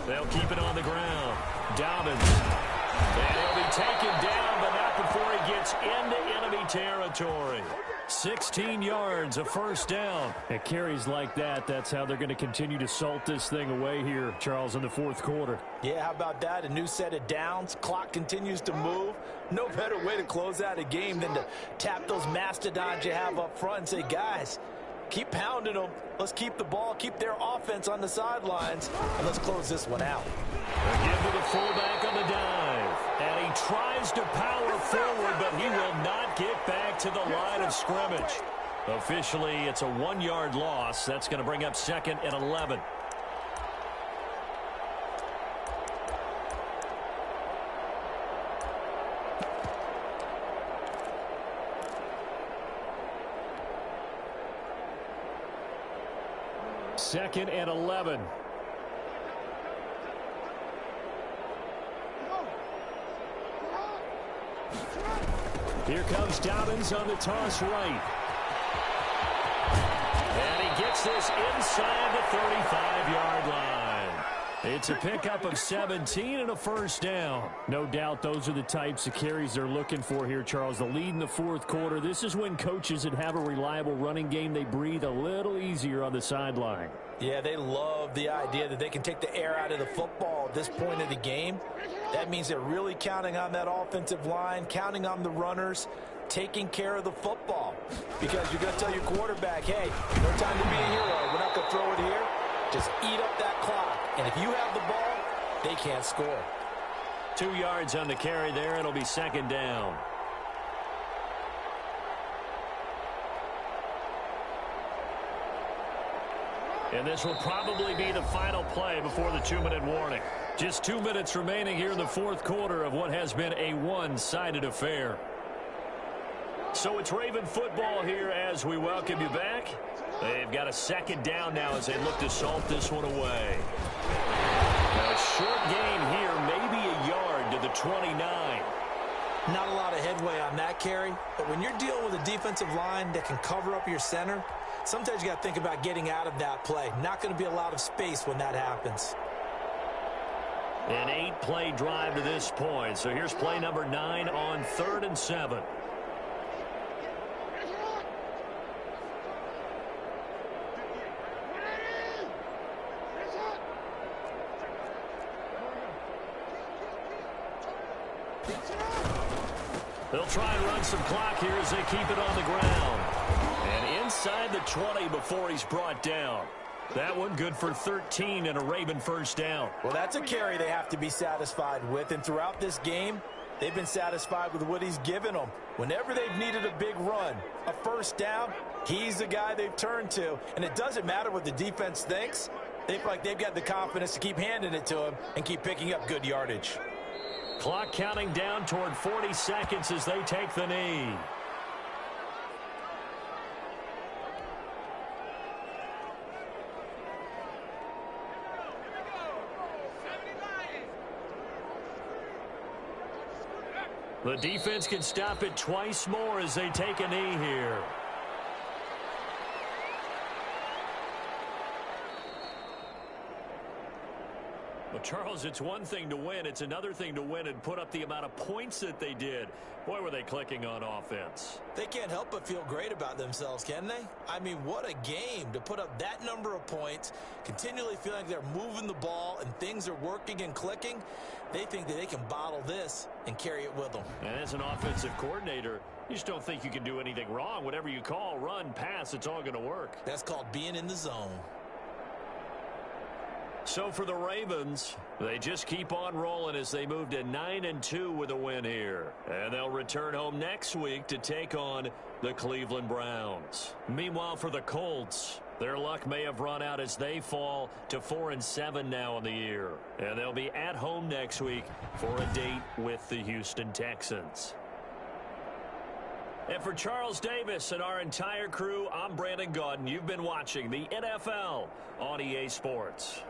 Speaker 4: They'll keep it on the ground. Dobbins. And he'll be taken down, but not before he gets into enemy territory. 16 yards, a 1st down. At carries like that, that's how they're going to continue to salt this thing away here, Charles, in the 4th quarter.
Speaker 3: Yeah, how about that? A new set of downs. Clock continues to move. No better way to close out a game than to tap those mastodons you have up front and say, guys, keep pounding them. Let's keep the ball, keep their offense on the sidelines, and let's close this one out.
Speaker 4: Again to the fullback on the dive. And he tries to power forward, but he will not get back to the line of scrimmage. Officially, it's a 1-yard loss. That's going to bring up 2nd and 11. Second and 11. Here comes Dobbins on the toss right. And he gets this inside the 35-yard line. It's a pickup of 17 and a 1st down. No doubt those are the types of carries they're looking for here, Charles. The lead in the 4th quarter. This is when coaches that have a reliable running game, they breathe a little easier on the sideline.
Speaker 3: Yeah, they love the idea that they can take the air out of the football at this point of the game. That means they're really counting on that offensive line, counting on the runners, taking care of the football. Because you're going to tell your quarterback, hey, no time to be a hero. We're not going to throw it here. Just eat up that clock. And if you have the ball, they can't score.
Speaker 4: 2 yards on the carry there. It'll be 2nd down. And this will probably be the final play before the 2-minute warning. Just 2 minutes remaining here in the fourth quarter of what has been a one-sided affair. So it's Raven football here as we welcome you back. They've got a second down now as they look to salt this one away. Now a short gain here, maybe a yard to the 29.
Speaker 3: Not a lot of headway on that carry, but when you're dealing with a defensive line that can cover up your center, sometimes you got to think about getting out of that play. Not going to be a lot of space when that happens.
Speaker 4: An 8-play drive to this point. So here's play number 9 on 3rd and 7. They'll try and run some clock here as they keep it on the ground. And inside the 20 before he's brought down. That one good for 13 and a Raven first down.
Speaker 3: Well, that's a carry they have to be satisfied with. And throughout this game, they've been satisfied with what he's given them. Whenever they've needed a big run, a first down, he's the guy they've turned to. And it doesn't matter what the defense thinks. They feel like they've got the confidence to keep handing it to him and keep picking up good yardage.
Speaker 4: Clock counting down toward 40 seconds as they take the knee. The defense can stop it twice more as they take a knee here. Well, Charles, it's one thing to win. It's another thing to win and put up the amount of points that they did. Boy, were they clicking on offense.
Speaker 3: They can't help but feel great about themselves, can they? I mean, what a game to put up that number of points, continually feeling like they're moving the ball and things are working and clicking. They think that they can bottle this and carry it with them.
Speaker 4: And as an offensive coordinator, you just don't think you can do anything wrong. Whatever you call, run, pass, it's all going to work.
Speaker 3: That's called being in the zone.
Speaker 4: So for the Ravens, they just keep on rolling as they move to 9-2 with a win here. And they'll return home next week to take on the Cleveland Browns. Meanwhile, for the Colts, their luck may have run out as they fall to 4-7 now in the year. And they'll be at home next week for a date with the Houston Texans. And for Charles Davis and our entire crew, I'm Brandon Gaudin. You've been watching the NFL on EA Sports.